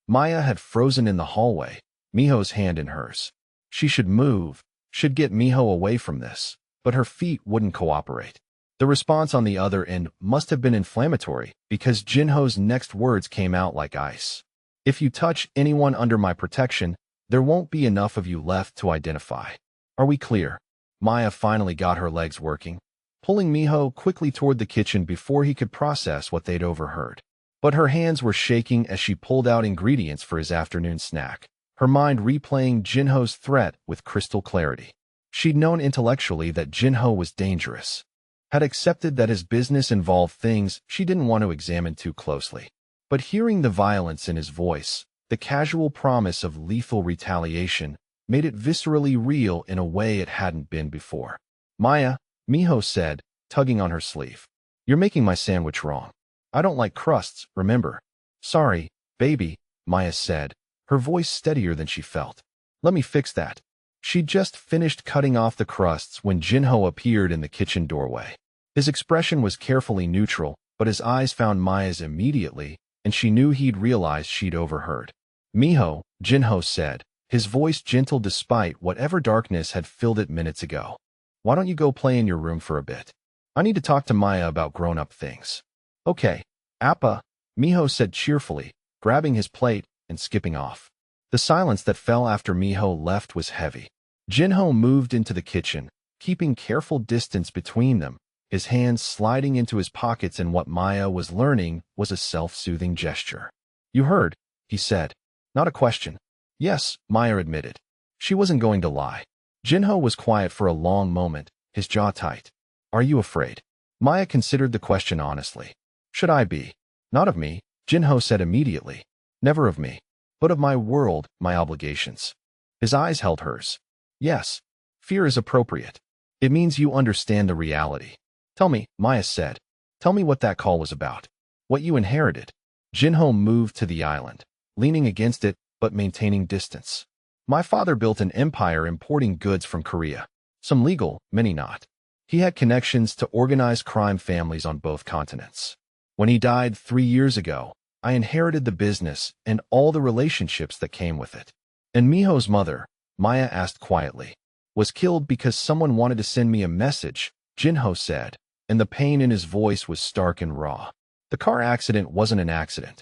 Maya had frozen in the hallway, Miho's hand in hers. She should move, should get Miho away from this, but her feet wouldn't cooperate. The response on the other end must have been inflammatory because Jinho's next words came out like ice. "If you touch anyone under my protection, there won't be enough of you left to identify. Are we clear?" Maya finally got her legs working, pulling Miho quickly toward the kitchen before he could process what they'd overheard. But her hands were shaking as she pulled out ingredients for his afternoon snack, her mind replaying Jinho's threat with crystal clarity. She'd known intellectually that Jinho was dangerous, had accepted that his business involved things she didn't want to examine too closely. But hearing the violence in his voice, the casual promise of lethal retaliation, made it viscerally real in a way it hadn't been before. "Maya," Miho said, tugging on her sleeve. "You're making my sandwich wrong. I don't like crusts, remember?" "Sorry, baby," Maya said, her voice steadier than she felt. "Let me fix that." She'd just finished cutting off the crusts when Jinho appeared in the kitchen doorway. His expression was carefully neutral, but his eyes found Maya's immediately, and she knew he'd realized she'd overheard. "Miho," Jinho said, his voice gentle despite whatever darkness had filled it minutes ago. "Why don't you go play in your room for a bit? I need to talk to Maya about grown-up things." "Okay, Appa," Miho said cheerfully, grabbing his plate and skipping off. The silence that fell after Miho left was heavy. Jinho moved into the kitchen, keeping careful distance between them, his hands sliding into his pockets in what Maya was learning was a self-soothing gesture. "You heard," he said. "Not a question." "Yes," Maya admitted. She wasn't going to lie. Jinho was quiet for a long moment, his jaw tight. "Are you afraid?" Maya considered the question honestly. "Should I be?" "Not of me," Jinho said immediately. "Never of me. But of my world, my obligations." His eyes held hers. "Yes. Fear is appropriate. It means you understand the reality." "Tell me," Maya said. "Tell me what that call was about. What you inherited." Jinho moved to the island, leaning against it but maintaining distance. "My father built an empire importing goods from Korea. Some legal, many not. He had connections to organized crime families on both continents. When he died 3 years ago, I inherited the business and all the relationships that came with it." "And Miho's mother," Maya asked quietly, "was killed because someone wanted to send me a message," Jinho said, and the pain in his voice was stark and raw. "The car accident wasn't an accident.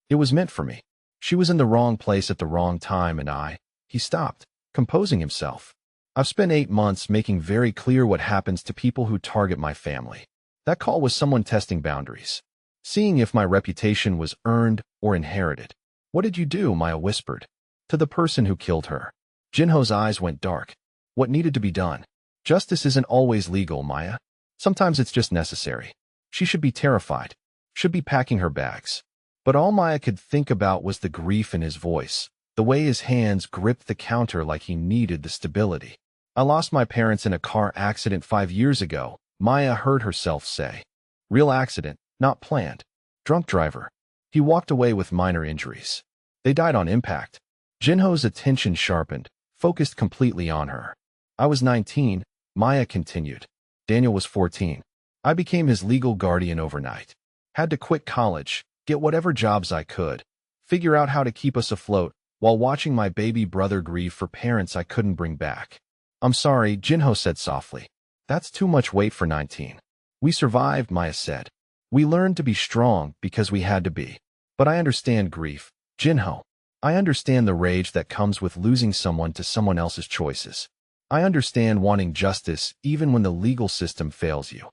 It was meant for me. She was in the wrong place at the wrong time and He stopped, composing himself. "I've spent 8 months making very clear what happens to people who target my family. That call was someone testing boundaries, seeing if my reputation was earned or inherited." "What did you do?" Maya whispered. "To the person who killed her." Jinho's eyes went dark. "What needed to be done?" "Justice isn't always legal, Maya. Sometimes it's just necessary. She should be terrified, should be packing her bags." But all Maya could think about was the grief in his voice, the way his hands gripped the counter like he needed the stability. "I lost my parents in a car accident 5 years ago," Maya heard herself say. "Real accident, not planned. Drunk driver. He walked away with minor injuries. They died on impact." Jinho's attention sharpened, focused completely on her. "I was 19, Maya continued. "Daniel was 14. I became his legal guardian overnight. Had to quit college, get whatever jobs I could, figure out how to keep us afloat while watching my baby brother grieve for parents I couldn't bring back." "I'm sorry," Jinho said softly. "That's too much weight for 19. "We survived," Maya said. "We learned to be strong because we had to be. But I understand grief, Jinho. I understand the rage that comes with losing someone to someone else's choices. I understand wanting justice even when the legal system fails you."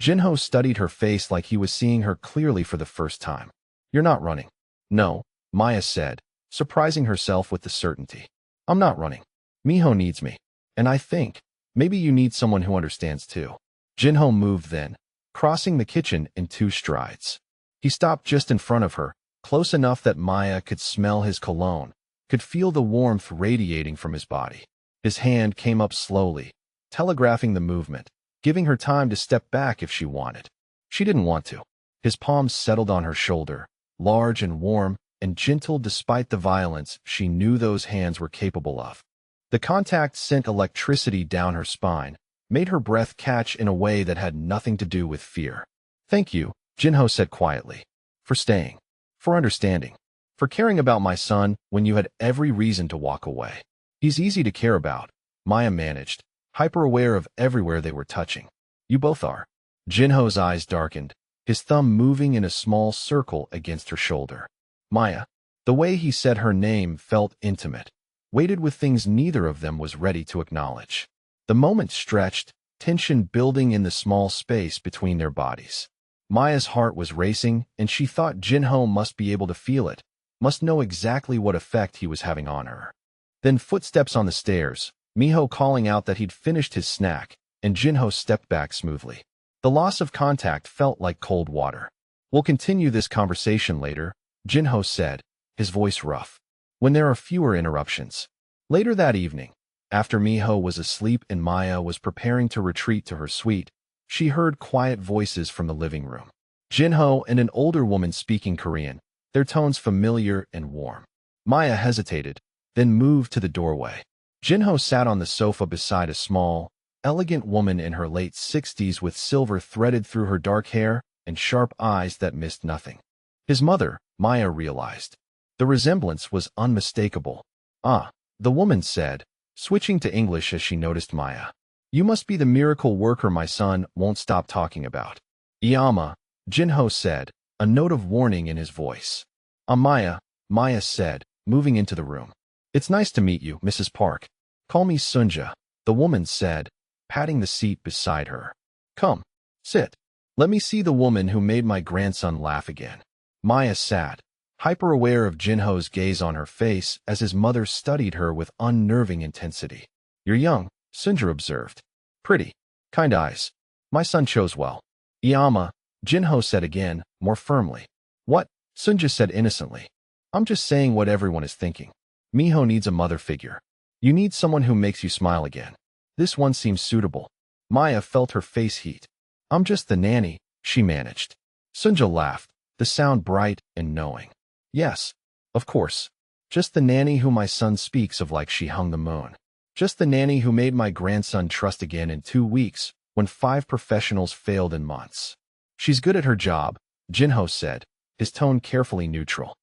Jinho studied her face like he was seeing her clearly for the first time. "You're not running." "No," Maya said, surprising herself with the certainty. "I'm not running. Miho needs me. And I think, maybe you need someone who understands too." Jinho moved then, crossing the kitchen in 2 strides. He stopped just in front of her, close enough that Maya could smell his cologne, could feel the warmth radiating from his body. His hand came up slowly, telegraphing the movement, giving her time to step back if she wanted. She didn't want to. His palms settled on her shoulder, large and warm and gentle despite the violence she knew those hands were capable of. The contact sent electricity down her spine, made her breath catch in a way that had nothing to do with fear. "Thank you," Jinho said quietly, "for staying, for understanding, for caring about my son when you had every reason to walk away." "He's easy to care about," Maya managed, hyper-aware of everywhere they were touching. "You both are." Jinho's eyes darkened, his thumb moving in a small circle against her shoulder. "Maya." The way he said her name felt intimate, weighted with things neither of them was ready to acknowledge. The moment stretched, tension building in the small space between their bodies. Maya's heart was racing, and she thought Jinho must be able to feel it, must know exactly what effect he was having on her. Then footsteps on the stairs, Miho calling out that he'd finished his snack, and Jinho stepped back smoothly. The loss of contact felt like cold water. "We'll continue this conversation later," Jinho said, his voice rough, "when there are fewer interruptions." Later that evening, after Miho was asleep and Maya was preparing to retreat to her suite, she heard quiet voices from the living room. Jinho and an older woman speaking Korean, their tones familiar and warm. Maya hesitated, then moved to the doorway. Jinho sat on the sofa beside a small, elegant woman in her late 60s with silver threaded through her dark hair and sharp eyes that missed nothing. His mother, Maya realized. The resemblance was unmistakable. "Ah," the woman said, switching to English as she noticed Maya. "You must be the miracle worker my son won't stop talking about." "Iyama," Jinho said, a note of warning in his voice. "I'm Maya, Maya said, moving into the room. It's nice to meet you, Mrs. Park. Call me Sunja, the woman said, patting the seat beside her. Come, sit. Let me see the woman who made my grandson laugh again. Maya sat, hyper-aware of Jinho's gaze on her face as his mother studied her with unnerving intensity. You're young, Sunja observed. Pretty. Kind eyes. My son chose well. Iyama, Jinho said again, more firmly. What? Sunja said innocently. I'm just saying what everyone is thinking. Miho needs a mother figure. You need someone who makes you smile again. This one seems suitable. Maya felt her face heat. I'm just the nanny, she managed. Sunja laughed, the sound bright and knowing. Yes, of course. Just the nanny who my son speaks of like she hung the moon. Just the nanny who made my grandson trust again in 2 weeks, when 5 professionals failed in months. She's good at her job, Jinho said, his tone carefully neutral.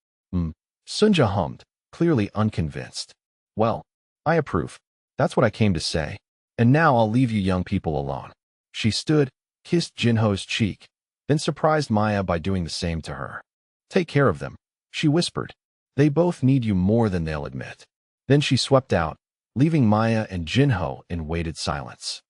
Sunja hummed, clearly unconvinced. Well, I approve. That's what I came to say. And now I'll leave you young people alone. She stood, kissed Jinho's cheek, then surprised Maya by doing the same to her. Take care of them, she whispered. They both need you more than they'll admit. Then she swept out, leaving Maya and Jinho in weighted silence.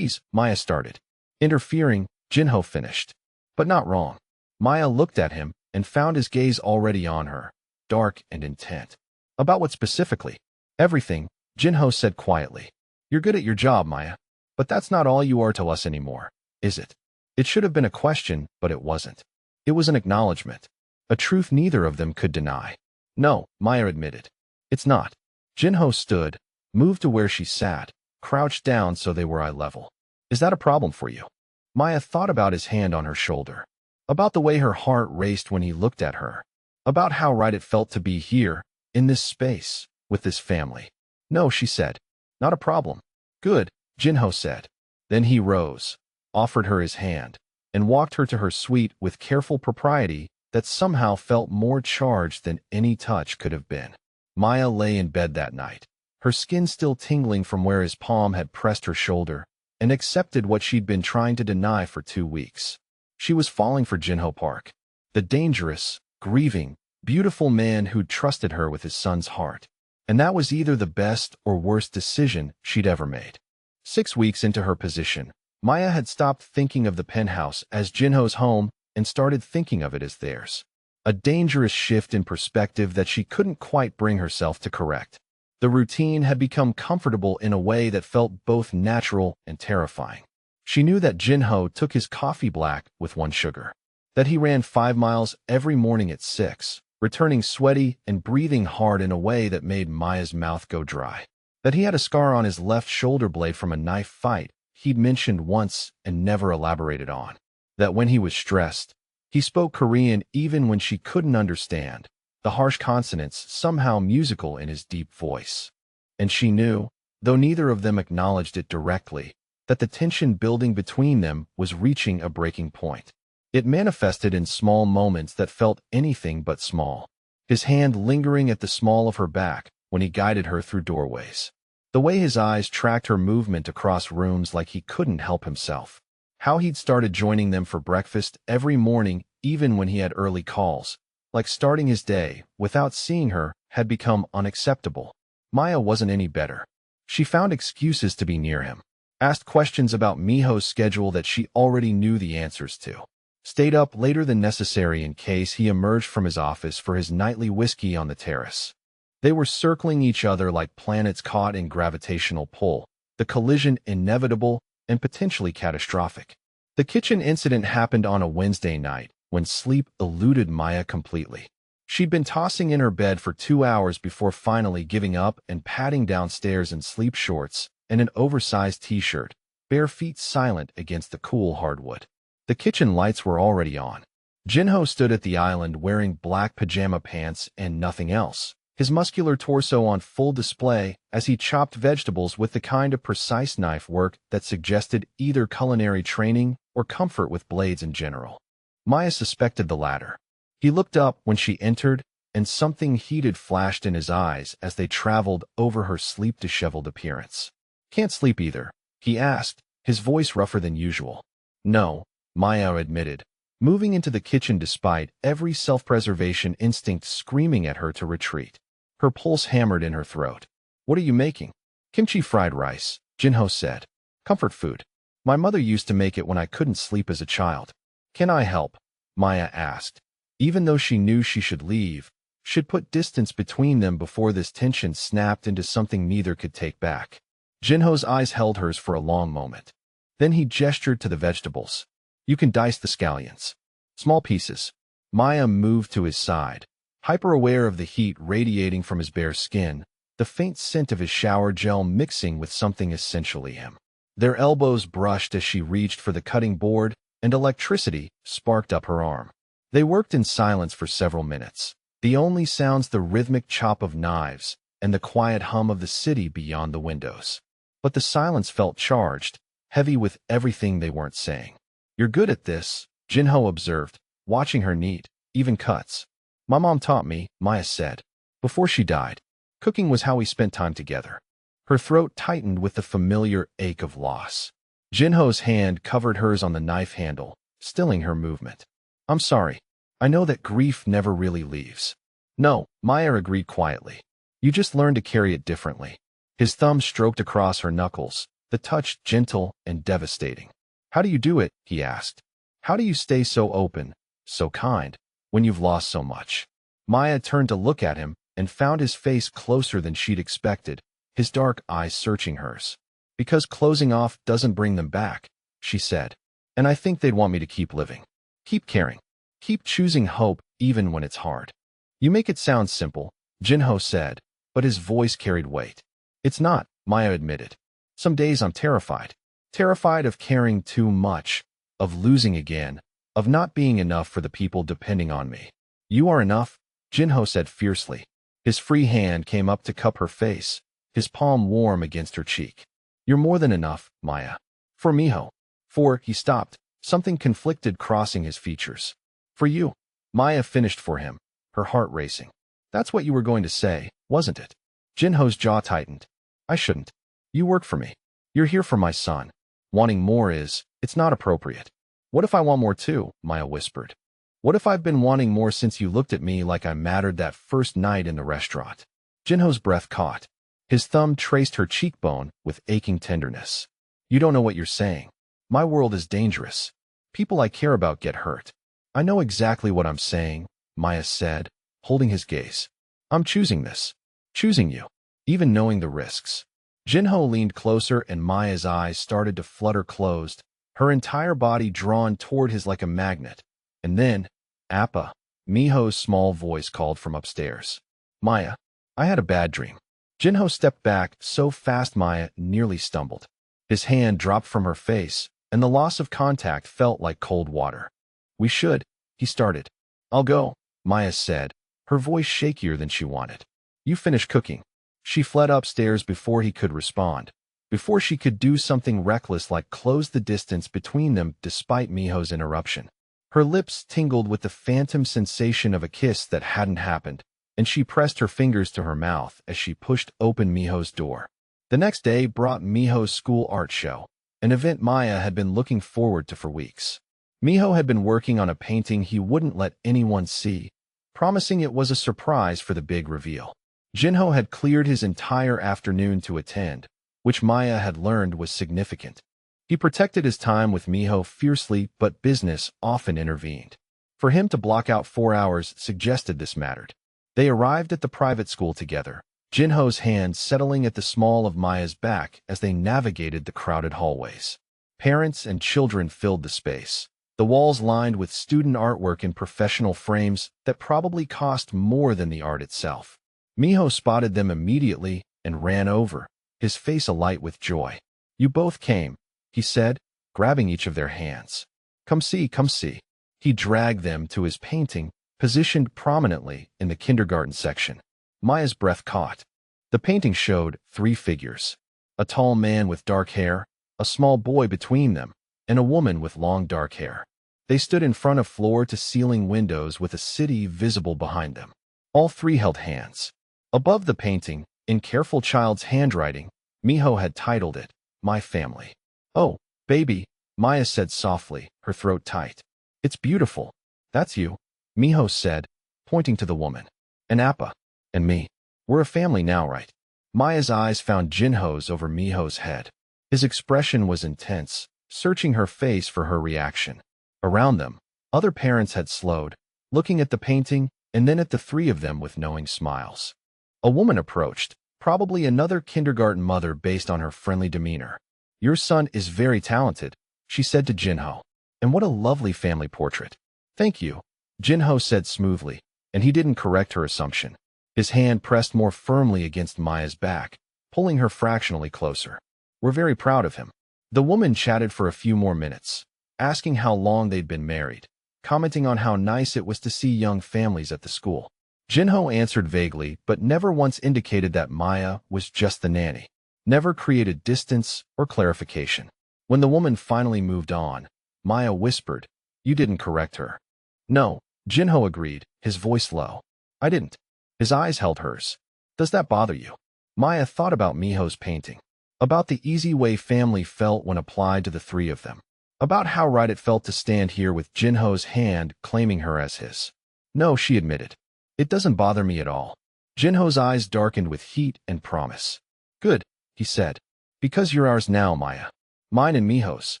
Maya started. Interfering, Jinho finished. But not wrong. Maya looked at him and found his gaze already on her, dark and intent. About what specifically? Everything, Jinho said quietly. You're good at your job, Maya. But that's not all you are to us anymore, is it? It should have been a question, but it wasn't. It was an acknowledgement. A truth neither of them could deny. No, Maya admitted. It's not. Jinho stood, moved to where she sat, crouched down so they were eye level. Is that a problem for you? Maya thought about his hand on her shoulder. About the way her heart raced when he looked at her. About how right it felt to be here, in this space, with this family. No, she said. Not a problem. Good, Jinho said. Then he rose, offered her his hand, and walked her to her suite with careful propriety that somehow felt more charged than any touch could have been. Maya lay in bed that night, her skin still tingling from where his palm had pressed her shoulder, and accepted what she'd been trying to deny for 2 weeks. She was falling for Jinho Park, the dangerous, grieving, beautiful man who'd trusted her with his son's heart. And that was either the best or worst decision she'd ever made. 6 weeks into her position, Maya had stopped thinking of the penthouse as Jinho's home and started thinking of it as theirs. A dangerous shift in perspective that she couldn't quite bring herself to correct. The routine had become comfortable in a way that felt both natural and terrifying. She knew that Jinho took his coffee black with 1 sugar, that he ran 5 miles every morning at 6, returning sweaty and breathing hard in a way that made Maya's mouth go dry, that he had a scar on his left shoulder blade from a knife fight he'd mentioned once and never elaborated on, that when he was stressed, he spoke Korean even when she couldn't understand, the harsh consonants somehow musical in his deep voice. And she knew, though neither of them acknowledged it directly, that the tension building between them was reaching a breaking point. It manifested in small moments that felt anything but small. His hand lingering at the small of her back when he guided her through doorways. The way his eyes tracked her movement across rooms like he couldn't help himself. How he'd started joining them for breakfast every morning even when he had early calls. Like starting his day without seeing her had become unacceptable. Maya wasn't any better. She found excuses to be near him. Asked questions about Miho's schedule that she already knew the answers to. Stayed up later than necessary in case he emerged from his office for his nightly whiskey on the terrace. They were circling each other like planets caught in gravitational pull, the collision inevitable and potentially catastrophic. The kitchen incident happened on a Wednesday night, when sleep eluded Maya completely. She'd been tossing in her bed for 2 hours before finally giving up and padding downstairs in sleep shorts and an oversized t-shirt, bare feet silent against the cool hardwood. The kitchen lights were already on. Jinho stood at the island wearing black pajama pants and nothing else, his muscular torso on full display as he chopped vegetables with the kind of precise knife work that suggested either culinary training or comfort with blades in general. Maya suspected the latter. He looked up when she entered, and something heated flashed in his eyes as they traveled over her sleep-disheveled appearance. Can't sleep either, he asked, his voice rougher than usual. No, Maya admitted, moving into the kitchen despite every self-preservation instinct screaming at her to retreat. Her pulse hammered in her throat. "What are you making?" "Kimchi fried rice," Jinho said. "Comfort food. My mother used to make it when I couldn't sleep as a child." "Can I help?" Maya asked. Even though she knew she should leave, she'd put distance between them before this tension snapped into something neither could take back. Jinho's eyes held hers for a long moment. Then he gestured to the vegetables. "You can dice the scallions. Small pieces." Maya moved to his side, hyper-aware of the heat radiating from his bare skin, the faint scent of his shower gel mixing with something essentially him. Their elbows brushed as she reached for the cutting board, and electricity sparked up her arm. They worked in silence for several minutes, the only sounds the rhythmic chop of knives and the quiet hum of the city beyond the windows. But the silence felt charged, heavy with everything they weren't saying. "You're good at this," Jinho observed, watching her neat, even cuts. "My mom taught me," Maya said. "Before she died, cooking was how we spent time together." Her throat tightened with the familiar ache of loss. Jinho's hand covered hers on the knife handle, stilling her movement. "I'm sorry. I know that grief never really leaves." "No," Maya agreed quietly. "You just learn to carry it differently." His thumb stroked across her knuckles, the touch gentle and devastating. "How do you do it?" he asked. "How do you stay so open, so kind, when you've lost so much?" Maya turned to look at him and found his face closer than she'd expected, his dark eyes searching hers. "Because closing off doesn't bring them back," she said. "And I think they'd want me to keep living. Keep caring. Keep choosing hope even when it's hard." "You make it sound simple," Jinho said, but his voice carried weight. "It's not," Maya admitted. "Some days I'm terrified. Terrified of caring too much, of losing again, of not being enough for the people depending on me." "You are enough," Jinho said fiercely. His free hand came up to cup her face, his palm warm against her cheek. "You're more than enough, Maya. For Miho. For," he stopped, something conflicted crossing his features. "For you." Maya finished for him, her heart racing. "That's what you were going to say, wasn't it?" Jinho's jaw tightened. "I shouldn't. You work for me. You're here for my son. Wanting more it's not appropriate." "What if I want more too?" Maya whispered. "What if I've been wanting more since you looked at me like I mattered that first night in the restaurant?" Jinho's breath caught. His thumb traced her cheekbone with aching tenderness. "You don't know what you're saying. My world is dangerous. People I care about get hurt." "I know exactly what I'm saying," Maya said, holding his gaze. "I'm choosing this. Choosing you. Even knowing the risks." Jinho leaned closer and Maya's eyes started to flutter closed, her entire body drawn toward his like a magnet. And then, "Appa," Miho's small voice called from upstairs. "Maya, I had a bad dream." Jinho stepped back so fast Maya nearly stumbled. His hand dropped from her face, and the loss of contact felt like cold water. "We should," he started. "I'll go," Maya said, her voice shakier than she wanted. "You finish cooking." She fled upstairs before he could respond, before she could do something reckless like close the distance between them despite Miho's interruption. Her lips tingled with the phantom sensation of a kiss that hadn't happened, and she pressed her fingers to her mouth as she pushed open Miho's door. The next day brought Miho's school art show, an event Maya had been looking forward to for weeks. Miho had been working on a painting he wouldn't let anyone see, promising it was a surprise for the big reveal. Jinho had cleared his entire afternoon to attend, which Maya had learned was significant. He protected his time with Miho fiercely, but business often intervened. For him to block out 4 hours suggested this mattered. They arrived at the private school together, Jinho's hand settling at the small of Maya's back as they navigated the crowded hallways. Parents and children filled the space, the walls lined with student artwork in professional frames that probably cost more than the art itself. Miho spotted them immediately and ran over, his face alight with joy. "You both came," he said, grabbing each of their hands. Come see, come see." He dragged them to his painting, positioned prominently in the kindergarten section. Maya's breath caught. The painting showed 3 figures: a tall man with dark hair, a small boy between them, and a woman with long dark hair. They stood in front of floor-to-ceiling windows with a city visible behind them. All 3 held hands. Above the painting, in careful child's handwriting, Miho had titled it, "My Family." "Oh, baby," Maya said softly, her throat tight. It's beautiful. That's you, Miho said, pointing to the woman. And Appa. And me. We're a family now, right? Maya's eyes found Jinho's over Miho's head. His expression was intense, searching her face for her reaction. Around them, other parents had slowed, looking at the painting and then at the three of them with knowing smiles. A woman approached, probably another kindergarten mother based on her friendly demeanor. Your son is very talented, she said to Jinho. And what a lovely family portrait. Thank you, Jinho said smoothly, and he didn't correct her assumption. His hand pressed more firmly against Maya's back, pulling her fractionally closer. We're very proud of him. The woman chatted for a few more minutes, asking how long they'd been married, commenting on how nice it was to see young families at the school. Jinho answered vaguely, but never once indicated that Maya was just the nanny. Never created distance or clarification. When the woman finally moved on, Maya whispered, "You didn't correct her." "No," Jinho agreed, his voice low. "I didn't." His eyes held hers. "Does that bother you?" Maya thought about Miho's painting, about the easy way family felt when applied to the three of them, about how right it felt to stand here with Jinho's hand claiming her as his. "No," she admitted. "It doesn't bother me at all." Jinho's eyes darkened with heat and promise. "Good," he said. "Because you're ours now, Maya. Mine and Miho's.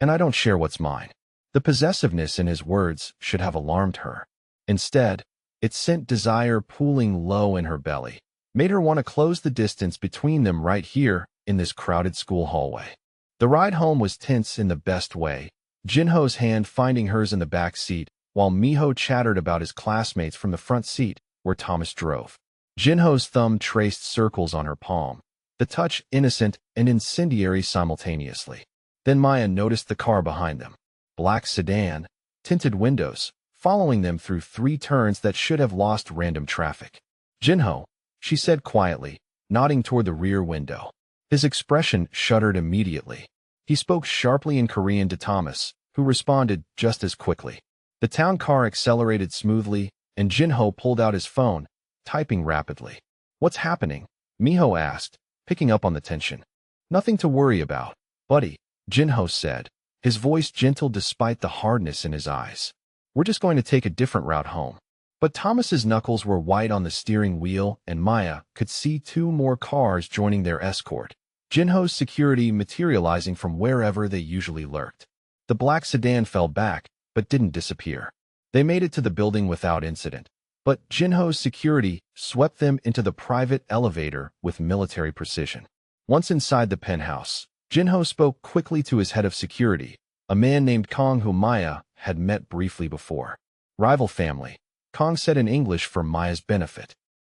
And I don't share what's mine." The possessiveness in his words should have alarmed her. Instead, it sent desire pooling low in her belly, made her want to close the distance between them right here in this crowded school hallway. The ride home was tense in the best way, Jinho's hand finding hers in the back seat, while Miho chattered about his classmates from the front seat, where Thomas drove. Jinho's thumb traced circles on her palm, the touch innocent and incendiary simultaneously. Then Maya noticed the car behind them. Black sedan, tinted windows, following them through 3 turns that should have lost random traffic. "Jinho," she said quietly, nodding toward the rear window. His expression shuddered immediately. He spoke sharply in Korean to Thomas, who responded just as quickly. The town car accelerated smoothly, and Jinho pulled out his phone, typing rapidly. "What's happening?" Miho asked, picking up on the tension. "Nothing to worry about, buddy," Jinho said, his voice gentle despite the hardness in his eyes. "We're just going to take a different route home." But Thomas's knuckles were white on the steering wheel, and Maya could see 2 more cars joining their escort, Jinho's security materializing from wherever they usually lurked. The black sedan fell back, but didn't disappear. They made it to the building without incident, but Jinho's security swept them into the private elevator with military precision. Once inside the penthouse, Jinho spoke quickly to his head of security, a man named Kong whom Maya had met briefly before. "Rival family," Kong said in English for Maya's benefit.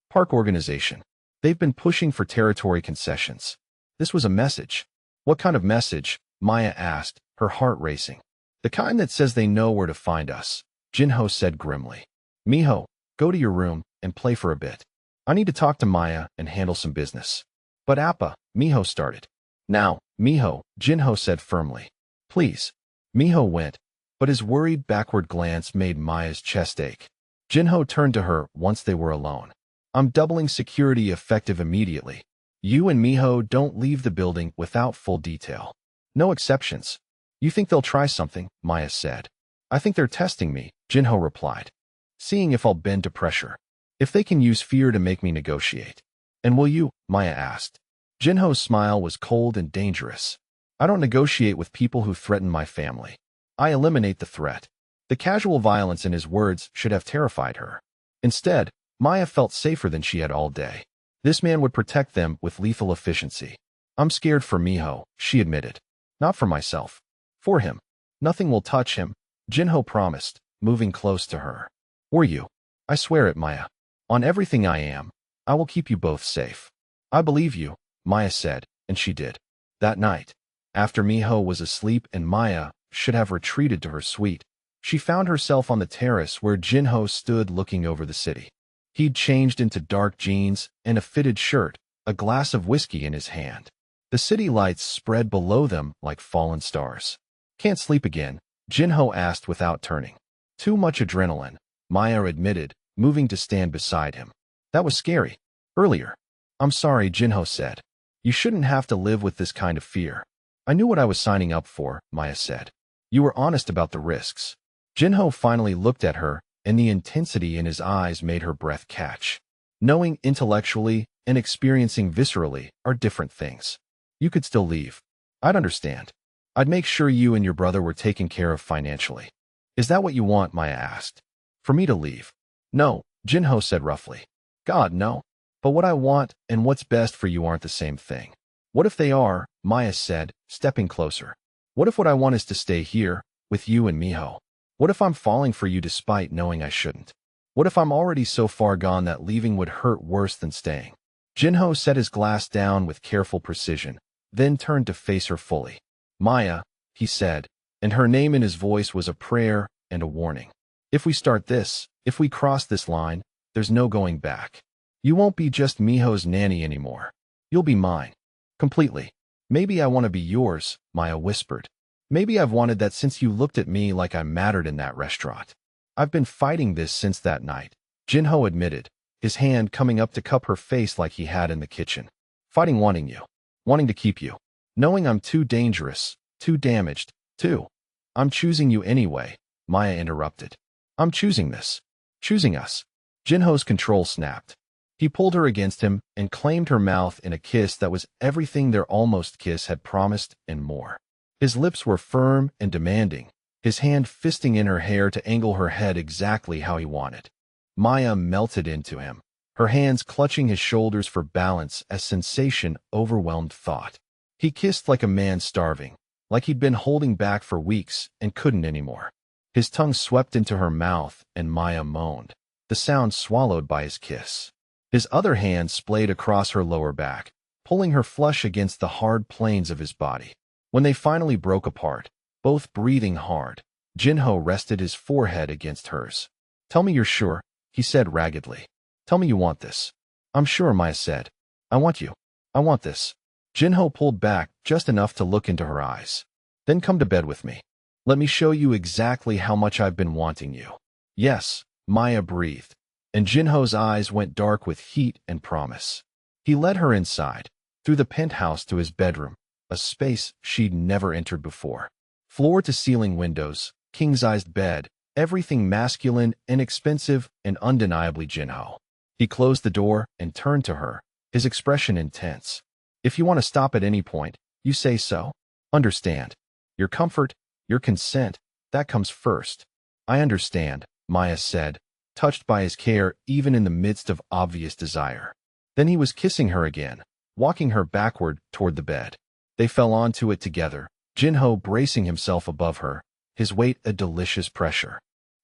"Park organization. They've been pushing for territory concessions." This was a message. "What kind of message?" Maya asked, her heart racing. "The kind that says they know where to find us," Jinho said grimly. "Miho, go to your room and play for a bit. I need to talk to Maya and handle some business." "But Appa," Miho started. "Now, Miho," Jinho said firmly. "Please." Miho went, but his worried backward glance made Maya's chest ache. Jinho turned to her once they were alone. "I'm doubling security effective immediately. You and Miho don't leave the building without full detail. No exceptions." "You think they'll try something?" Maya said. "I think they're testing me," Jinho replied. "Seeing if I'll bend to pressure. If they can use fear to make me negotiate." "And will you?" Maya asked. Jinho's smile was cold and dangerous. "I don't negotiate with people who threaten my family. I eliminate the threat." The casual violence in his words should have terrified her. Instead, Maya felt safer than she had all day. This man would protect them with lethal efficiency. "I'm scared for Miho," she admitted. "Not for myself. For him. Nothing will touch him," Jinho promised, moving close to her. "Or you. I swear it, Maya. On everything I am, I will keep you both safe." "I believe you," Maya said, and she did. That night, after Miho was asleep and Maya should have retreated to her suite, she found herself on the terrace where Jinho stood looking over the city. He'd changed into dark jeans and a fitted shirt, a glass of whiskey in his hand. The city lights spread below them like fallen stars. "Can't sleep again?" Jinho asked without turning. "Too much adrenaline," Maya admitted, moving to stand beside him. "That was scary. Earlier." "I'm sorry," Jinho said. "You shouldn't have to live with this kind of fear." "I knew what I was signing up for," Maya said. "You were honest about the risks." Jinho finally looked at her, and the intensity in his eyes made her breath catch. Knowing intellectually and experiencing viscerally are different things. You could still leave. I'd understand. I'd make sure you and your brother were taken care of financially. Is that what you want? Maya asked. For me to leave? No, Jinho said roughly. God, no. But what I want and what's best for you aren't the same thing. What if they are? Maya said, stepping closer. What if what I want is to stay here, with you and Miho? What if I'm falling for you despite knowing I shouldn't? What if I'm already so far gone that leaving would hurt worse than staying? Jinho set his glass down with careful precision, then turned to face her fully. Maya, he said, and her name in his voice was a prayer and a warning. If we start this, if we cross this line, there's no going back. You won't be just Miho's nanny anymore. You'll be mine. Completely. Maybe I want to be yours, Maya whispered. Maybe I've wanted that since you looked at me like I mattered in that restaurant. I've been fighting this since that night, Jinho admitted, his hand coming up to cup her face like he had in the kitchen. Fighting wanting you. Wanting to keep you. Knowing I'm too dangerous, too damaged, too. I'm choosing you anyway, Maya interrupted. I'm choosing this. Choosing us. Jinho's control snapped. He pulled her against him and claimed her mouth in a kiss that was everything their almost kiss had promised and more. His lips were firm and demanding, his hand fisting in her hair to angle her head exactly how he wanted. Maya melted into him, her hands clutching his shoulders for balance as sensation overwhelmed thought. He kissed like a man starving, like he'd been holding back for weeks and couldn't anymore. His tongue swept into her mouth and Maya moaned, the sound swallowed by his kiss. His other hand splayed across her lower back, pulling her flush against the hard planes of his body. When they finally broke apart, both breathing hard, Jinho rested his forehead against hers. Tell me you're sure, he said raggedly. Tell me you want this. I'm sure, Maya said. I want you. I want this. Jinho pulled back just enough to look into her eyes. Then come to bed with me. Let me show you exactly how much I've been wanting you. Yes, Maya breathed, and Jinho's eyes went dark with heat and promise. He led her inside, through the penthouse to his bedroom, a space she'd never entered before. Floor-to-ceiling windows, king-sized bed, everything masculine, inexpensive, and undeniably Jinho. He closed the door and turned to her, his expression intense. If you want to stop at any point, you say so. Understand. Your comfort, your consent, that comes first. I understand, Maya said, touched by his care even in the midst of obvious desire. Then he was kissing her again, walking her backward toward the bed. They fell onto it together, Jinho bracing himself above her, his weight a delicious pressure.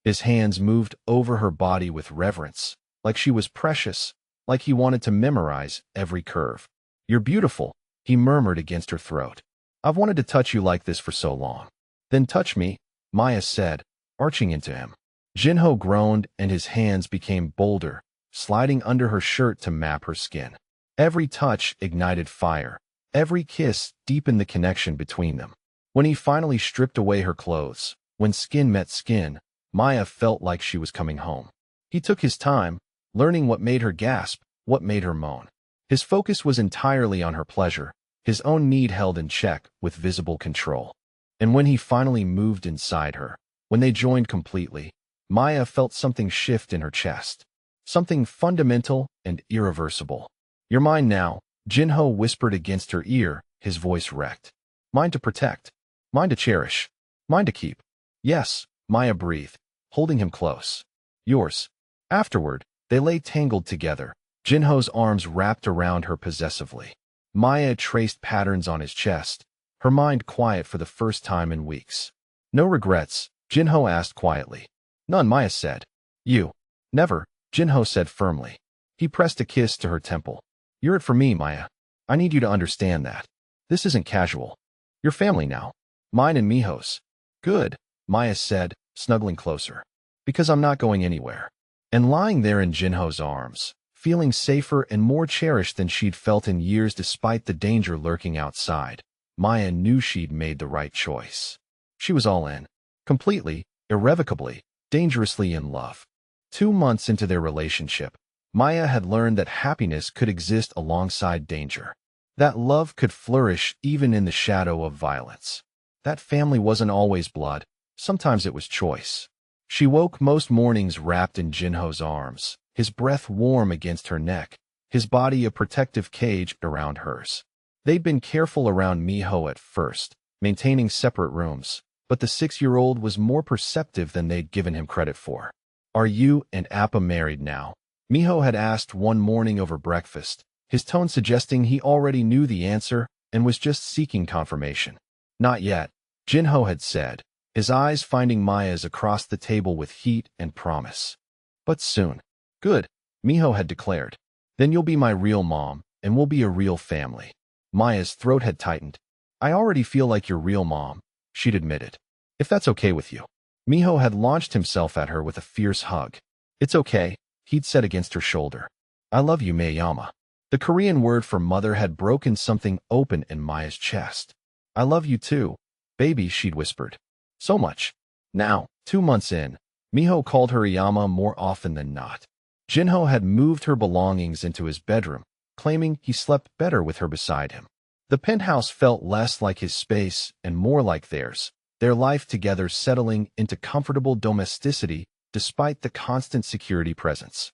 His hands moved over her body with reverence, like she was precious, like he wanted to memorize every curve. You're beautiful, he murmured against her throat. I've wanted to touch you like this for so long. Then touch me, Maya said, arching into him. Jinho groaned and his hands became bolder, sliding under her shirt to map her skin. Every touch ignited fire. Every kiss deepened the connection between them. When he finally stripped away her clothes, when skin met skin, Maya felt like she was coming home. He took his time, learning what made her gasp, what made her moan. His focus was entirely on her pleasure, his own need held in check with visible control. And when he finally moved inside her, when they joined completely, Maya felt something shift in her chest. Something fundamental and irreversible. You're mine now, Jinho whispered against her ear, his voice wrecked. Mine to protect. Mine to cherish. Mine to keep. Yes, Maya breathed, holding him close. Yours. Afterward, they lay tangled together, Jinho's arms wrapped around her possessively. Maya traced patterns on his chest, her mind quiet for the first time in weeks. No regrets, Jinho asked quietly. None, Maya said. You. Never, Jinho said firmly. He pressed a kiss to her temple. You're it for me, Maya. I need you to understand that. This isn't casual. You're family now. Mine and Miho's. Good, Maya said, snuggling closer. Because I'm not going anywhere. And lying there in Jinho's arms, feeling safer and more cherished than she'd felt in years despite the danger lurking outside, Maya knew she'd made the right choice. She was all in. Completely, irrevocably, dangerously in love. 2 months into their relationship, Maya had learned that happiness could exist alongside danger. That love could flourish even in the shadow of violence. That family wasn't always blood, sometimes it was choice. She woke most mornings wrapped in Jinho's arms, his breath warm against her neck, his body a protective cage around hers. They'd been careful around Miho at first, maintaining separate rooms, but the 6-year-old was more perceptive than they'd given him credit for. "Are you and Appa married now?" Miho had asked one morning over breakfast, his tone suggesting he already knew the answer and was just seeking confirmation. "Not yet," Jinho had said, his eyes finding Maya's across the table with heat and promise. "But soon." "Good," Miho had declared. "Then you'll be my real mom, and we'll be a real family." Maya's throat had tightened. "I already feel like your real mom," she'd admitted. "If that's okay with you." Miho had launched himself at her with a fierce hug. "It's okay," he'd said against her shoulder. "I love you, Mayama." The Korean word for mother had broken something open in Maya's chest. "I love you too, baby," she'd whispered. "So much." Now, 2 months in, Miho called her Iyama more often than not. Jinho had moved her belongings into his bedroom, claiming he slept better with her beside him. The penthouse felt less like his space and more like theirs, their life together settling into comfortable domesticity despite the constant security presence.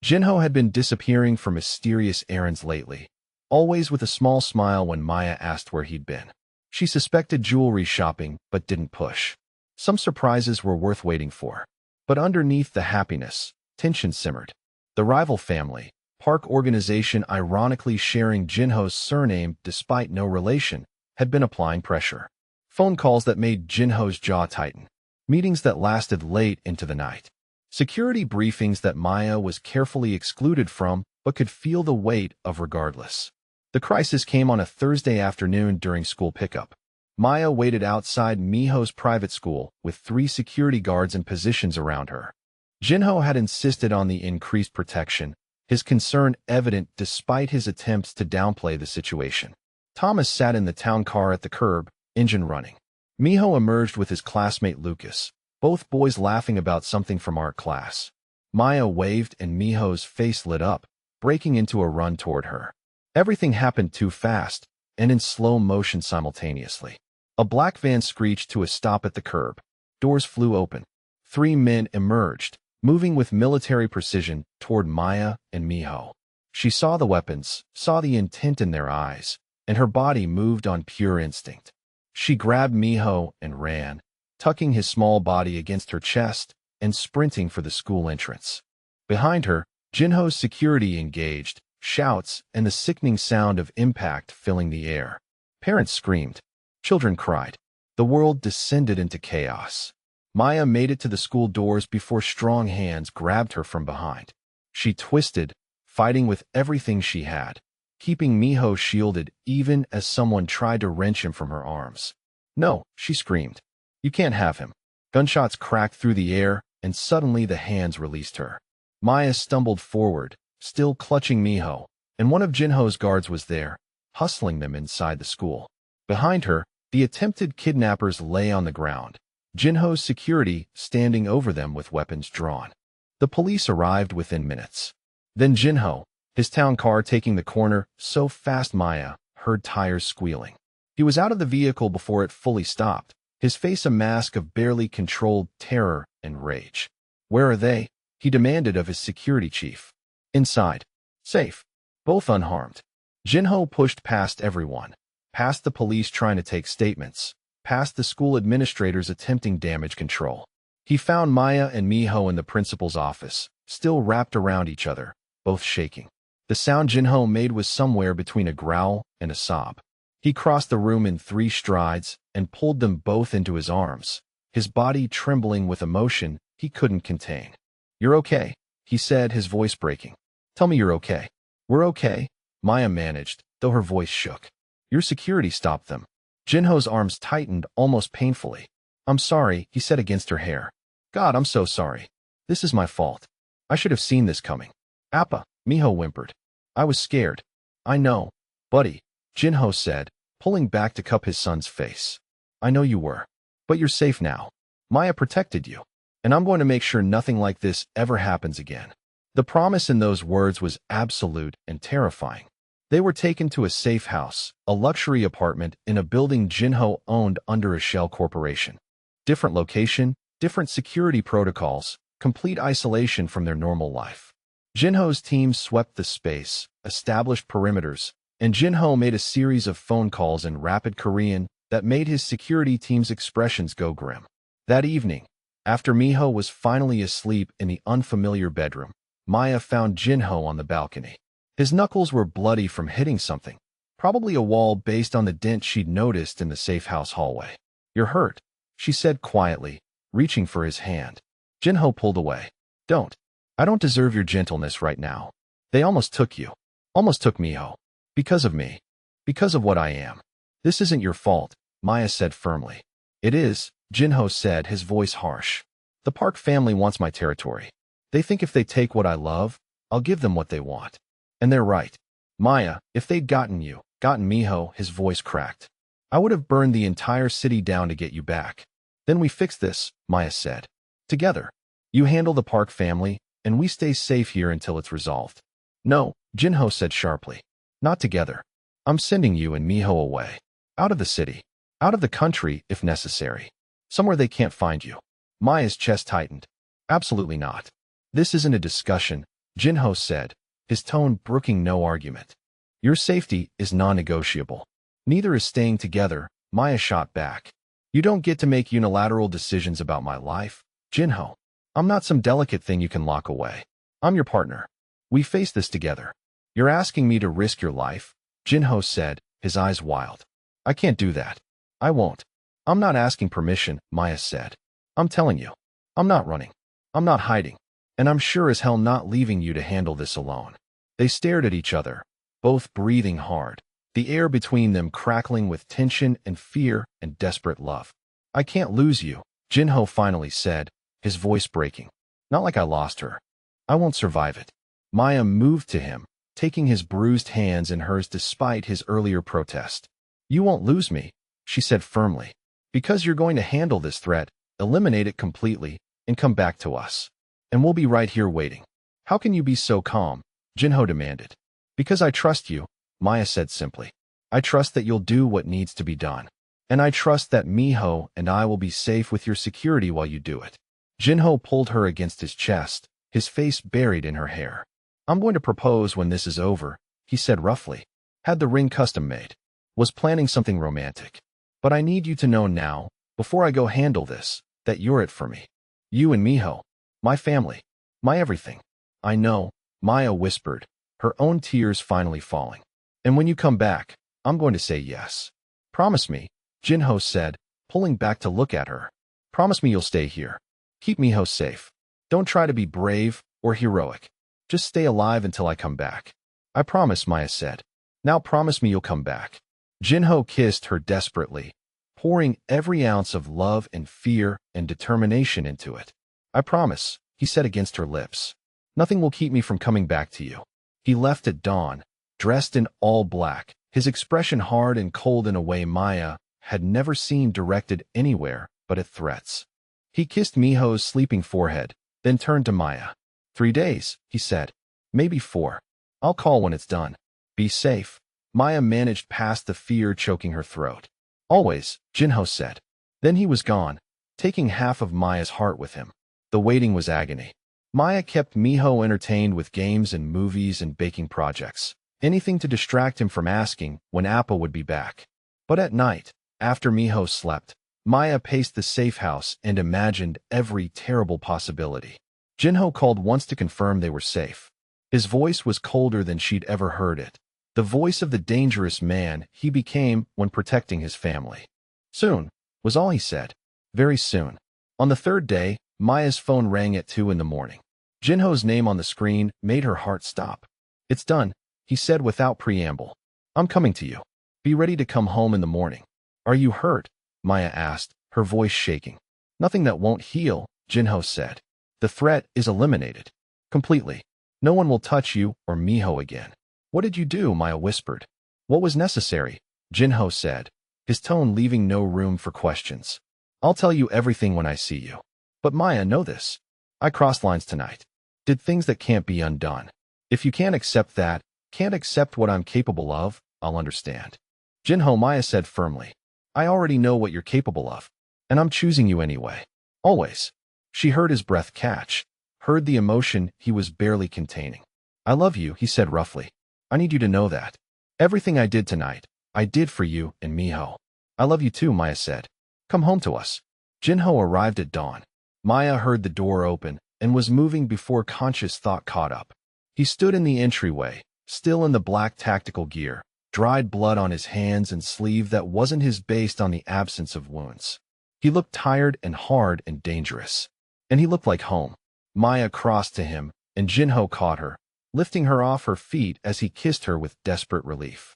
Jinho had been disappearing for mysterious errands lately, always with a small smile when Maya asked where he'd been. She suspected jewelry shopping, but didn't push. Some surprises were worth waiting for. But underneath the happiness, tension simmered. The rival family, Park organization ironically sharing Jinho's surname despite no relation, had been applying pressure. Phone calls that made Jinho's jaw tighten. Meetings that lasted late into the night. Security briefings that Maya was carefully excluded from but could feel the weight of regardless. The crisis came on a Thursday afternoon during school pickup. Maya waited outside Miho's private school with 3 security guards in positions around her. Jinho had insisted on the increased protection, his concern evident despite his attempts to downplay the situation. Thomas sat in the town car at the curb, engine running. Miho emerged with his classmate Lucas, both boys laughing about something from art class. Maya waved and Miho's face lit up, breaking into a run toward her. Everything happened too fast, and in slow motion simultaneously. A black van screeched to a stop at the curb. Doors flew open. 3 men emerged, moving with military precision toward Maya and Miho. She saw the weapons, saw the intent in their eyes, and her body moved on pure instinct. She grabbed Miho and ran, tucking his small body against her chest and sprinting for the school entrance. Behind her, Jinho's security engaged, shouts and the sickening sound of impact filling the air. Parents screamed. Children cried. The world descended into chaos. Maya made it to the school doors before strong hands grabbed her from behind. She twisted, fighting with everything she had, keeping Miho shielded even as someone tried to wrench him from her arms. "No," she screamed. "You can't have him." Gunshots cracked through the air, and suddenly the hands released her. Maya stumbled forward, still clutching Miho, and one of Jinho's guards was there, hustling them inside the school. Behind her, the attempted kidnappers lay on the ground, Jinho's security standing over them with weapons drawn. The police arrived within minutes. Then Jinho, his town car taking the corner so fast Maya heard tires squealing. He was out of the vehicle before it fully stopped, his face a mask of barely controlled terror and rage. "Where are they?" he demanded of his security chief. "Inside. Safe. Both unharmed." Jinho pushed past everyone, past the police trying to take statements, past the school administrators attempting damage control. He found Maya and Miho in the principal's office, still wrapped around each other, both shaking. The sound Jinho made was somewhere between a growl and a sob. He crossed the room in 3 strides and pulled them both into his arms, his body trembling with emotion he couldn't contain. "You're okay," he said, his voice breaking. "Tell me you're okay." "We're okay," Maya managed, though her voice shook. "Your security stopped them." Jinho's arms tightened almost painfully. "I'm sorry," he said against her hair. "God, I'm so sorry. This is my fault. I should have seen this coming." "Appa," Miho whimpered. "I was scared." "I know, buddy," Jinho said, pulling back to cup his son's face. "I know you were. But you're safe now. Maya protected you. And I'm going to make sure nothing like this ever happens again." The promise in those words was absolute and terrifying. They were taken to a safe house, a luxury apartment in a building Jinho owned under a shell corporation. Different location, different security protocols, complete isolation from their normal life. Jinho's team swept the space, established perimeters, and Jinho made a series of phone calls in rapid Korean that made his security team's expressions go grim. That evening, after Miho was finally asleep in the unfamiliar bedroom, Maya found Jinho on the balcony. His knuckles were bloody from hitting something, probably a wall based on the dent she'd noticed in the safe house hallway. "You're hurt," she said quietly, reaching for his hand. Jinho pulled away. "Don't. I don't deserve your gentleness right now. They almost took you. Almost took Miho. Because of me. Because of what I am. This isn't your fault," Maya said firmly. "It is," Jinho said, his voice harsh. "The Park family wants my territory. They think if they take what I love, I'll give them what they want. And they're right. Maya, if they'd gotten Miho," his voice cracked, "I would have burned the entire city down to get you back. Then we fix this," Maya said. "Together. You handle the Park family, and we stay safe here until it's resolved." "No," Jinho said sharply. "Not together. I'm sending you and Miho away. Out of the city. Out of the country, if necessary. Somewhere they can't find you." Maya's chest tightened. "Absolutely not. This isn't a discussion," Jinho said, his tone brooking no argument. "Your safety is non-negotiable. Neither is staying together," Maya shot back. "You don't get to make unilateral decisions about my life, Jinho. I'm not some delicate thing you can lock away. I'm your partner. We face this together." "You're asking me to risk your life?" Jinho said, his eyes wild. "I can't do that. I won't." "I'm not asking permission," Maya said. "I'm telling you. I'm not running. I'm not hiding. And I'm sure as hell not leaving you to handle this alone." They stared at each other, both breathing hard, the air between them crackling with tension and fear and desperate love. "I can't lose you," Jinho finally said, his voice breaking. "Not like I lost her. I won't survive it." Maya moved to him, taking his bruised hands in hers despite his earlier protest. "You won't lose me," she said firmly, "because you're going to handle this threat, eliminate it completely, and come back to us. And we'll be right here waiting." "How can you be so calm?" Jinho demanded. "Because I trust you," Maya said simply. "I trust that you'll do what needs to be done. And I trust that Miho and I will be safe with your security while you do it." Jinho pulled her against his chest, his face buried in her hair. "I'm going to propose when this is over," he said roughly. "Had the ring custom made. Was planning something romantic. But I need you to know now, before I go handle this, that you're it for me. You and Miho. My family. My everything." "I know," Maya whispered, her own tears finally falling. "And when you come back, I'm going to say yes." "Promise me," Jinho said, pulling back to look at her. "Promise me you'll stay here. Keep Miho safe. Don't try to be brave or heroic. Just stay alive until I come back." "I promise," Maya said. "Now promise me you'll come back." Jinho kissed her desperately, pouring every ounce of love and fear and determination into it. "I promise," he said against her lips. "Nothing will keep me from coming back to you." He left at dawn, dressed in all black, his expression hard and cold in a way Maya had never seen directed anywhere but at threats. He kissed Miho's sleeping forehead, then turned to Maya. 3 days, he said. Maybe 4. I'll call when it's done. Be safe. Maya managed past the fear choking her throat. Always, Jinho said. Then he was gone, taking half of Maya's heart with him. The waiting was agony. Maya kept Miho entertained with games and movies and baking projects, anything to distract him from asking when Appa would be back. But at night, after Miho slept, Maya paced the safe house and imagined every terrible possibility. Jinho called once to confirm they were safe. His voice was colder than she'd ever heard it, the voice of the dangerous man he became when protecting his family. Soon, was all he said. Very soon. On the 3rd day, Maya's phone rang at 2 in the morning. Jinho's name on the screen made her heart stop. It's done, he said without preamble. I'm coming to you. Be ready to come home in the morning. Are you hurt? Maya asked, her voice shaking. Nothing that won't heal, Jinho said. The threat is eliminated. Completely. No one will touch you or Miho again. What did you do? Maya whispered. What was necessary? Jinho said, his tone leaving no room for questions. I'll tell you everything when I see you. But Maya, know this. I crossed lines tonight. Did things that can't be undone. If you can't accept that, can't accept what I'm capable of, I'll understand. Jinho, Maya said firmly. I already know what you're capable of. And I'm choosing you anyway. Always. She heard his breath catch, heard the emotion he was barely containing. I love you, he said roughly. I need you to know that. Everything I did tonight, I did for you and Miho. I love you too, Maya said. Come home to us. Jinho arrived at dawn. Maya heard the door open and was moving before conscious thought caught up. He stood in the entryway, still in the black tactical gear, dried blood on his hands and sleeve that wasn't his based on the absence of wounds. He looked tired and hard and dangerous. And he looked like home. Maya crossed to him, and Jinho caught her, lifting her off her feet as he kissed her with desperate relief.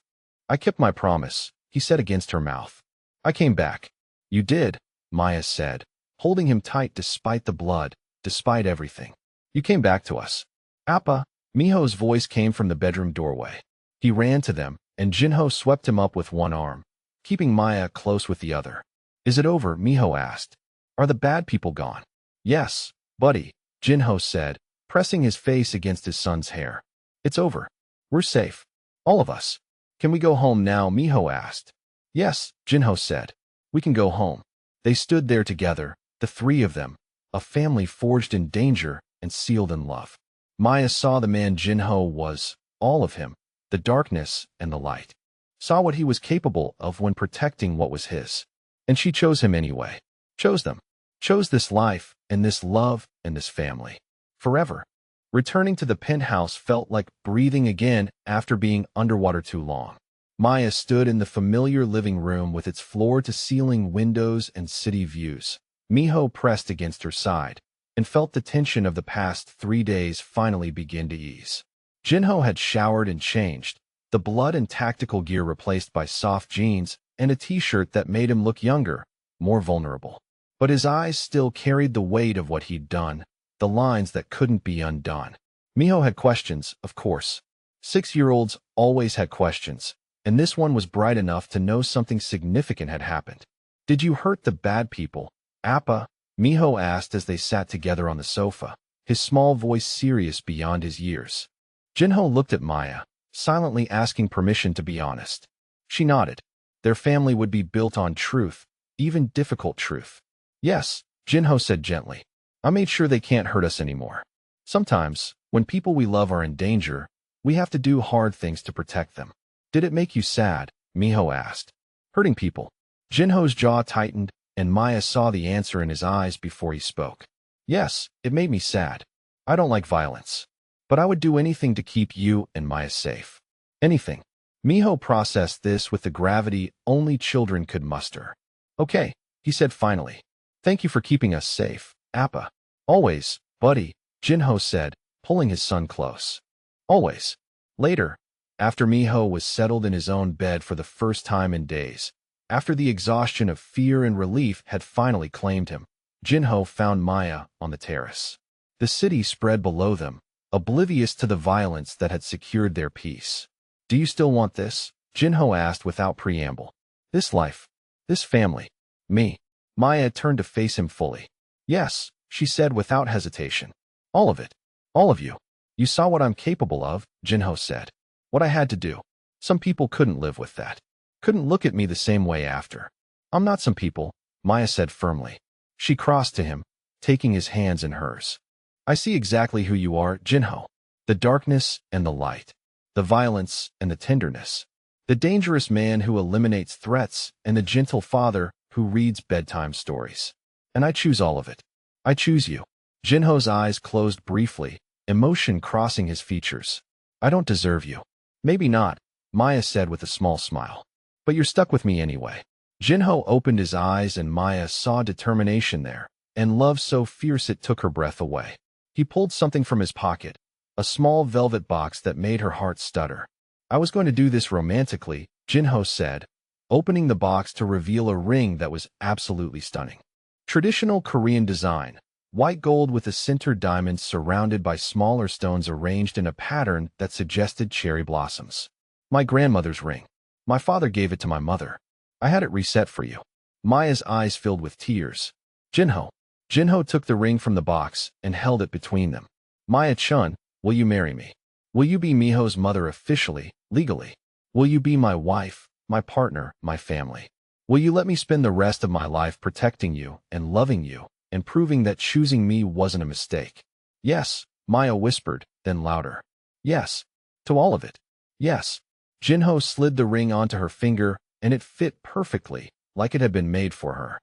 I kept my promise, he said against her mouth. I came back. You did, Maya said, holding him tight despite the blood, despite everything. You came back to us. Appa, Miho's voice came from the bedroom doorway. He ran to them, and Jinho swept him up with one arm, keeping Maya close with the other. Is it over? Miho asked. Are the bad people gone? Yes, buddy, Jinho said, pressing his face against his son's hair. It's over. We're safe. All of us. Can we go home now? Miho asked. Yes, Jinho said. We can go home. They stood there together, the three of them, a family forged in danger and sealed in love. Maya saw the man Jinho was, all of him, the darkness and the light. Saw what he was capable of when protecting what was his. And she chose him anyway. Chose them. Chose this life, and this love, and this family. Forever. Returning to the penthouse felt like breathing again after being underwater too long. Maya stood in the familiar living room with its floor-to-ceiling windows and city views. Miho pressed against her side, and felt the tension of the past 3 days finally begin to ease. Jinho had showered and changed, the blood and tactical gear replaced by soft jeans and a t-shirt that made him look younger, more vulnerable. But his eyes still carried the weight of what he'd done, the lines that couldn't be undone. Miho had questions, of course. 6-year-olds always had questions, and this one was bright enough to know something significant had happened. Did you hurt the bad people, Appa? Miho asked as they sat together on the sofa, his small voice serious beyond his years. Jinho looked at Maya, silently asking permission to be honest. She nodded. Their family would be built on truth, even difficult truth. Yes, Jinho said gently. I made sure they can't hurt us anymore. Sometimes, when people we love are in danger, we have to do hard things to protect them. Did it make you sad? Miho asked. Hurting people. Jinho's jaw tightened, and Maya saw the answer in his eyes before he spoke. Yes, it made me sad. I don't like violence. But I would do anything to keep you and Maya safe. Anything. Miho processed this with the gravity only children could muster. Okay, he said finally. Thank you for keeping us safe, Appa. Always, buddy, Jinho said, pulling his son close. Always. Later, after Miho was settled in his own bed for the first time in days, after the exhaustion of fear and relief had finally claimed him, Jinho found Maya on the terrace. The city spread below them, oblivious to the violence that had secured their peace. Do you still want this? Jinho asked without preamble. This life. This family. Me. Maya turned to face him fully. Yes, she said without hesitation. All of it. All of you. You saw what I'm capable of, Jinho said. What I had to do. Some people couldn't live with that. Couldn't look at me the same way after. I'm not some people, Maya said firmly. She crossed to him, taking his hands in hers. I see exactly who you are, Jinho. The darkness and the light. The violence and the tenderness. The dangerous man who eliminates threats and the gentle father who reads bedtime stories. And I choose all of it. I choose you. Jinho's eyes closed briefly, emotion crossing his features. I don't deserve you. Maybe not, Maya said with a small smile. But you're stuck with me anyway. Jinho opened his eyes and Maya saw determination there, and love so fierce it took her breath away. He pulled something from his pocket, a small velvet box that made her heart stutter. I was going to do this romantically, Jinho said, opening the box to reveal a ring that was absolutely stunning. Traditional Korean design, white gold with a center diamond surrounded by smaller stones arranged in a pattern that suggested cherry blossoms. My grandmother's ring. My father gave it to my mother. I had it reset for you. Maya's eyes filled with tears. Jinho. Jinho took the ring from the box and held it between them. Maya-chun, will you marry me? Will you be Miho's mother officially, legally? Will you be my wife, my partner, my family? Will you let me spend the rest of my life protecting you and loving you, and proving that choosing me wasn't a mistake. Yes, Maya whispered, then louder. Yes. To all of it. Yes. Jinho slid the ring onto her finger, and it fit perfectly, like it had been made for her.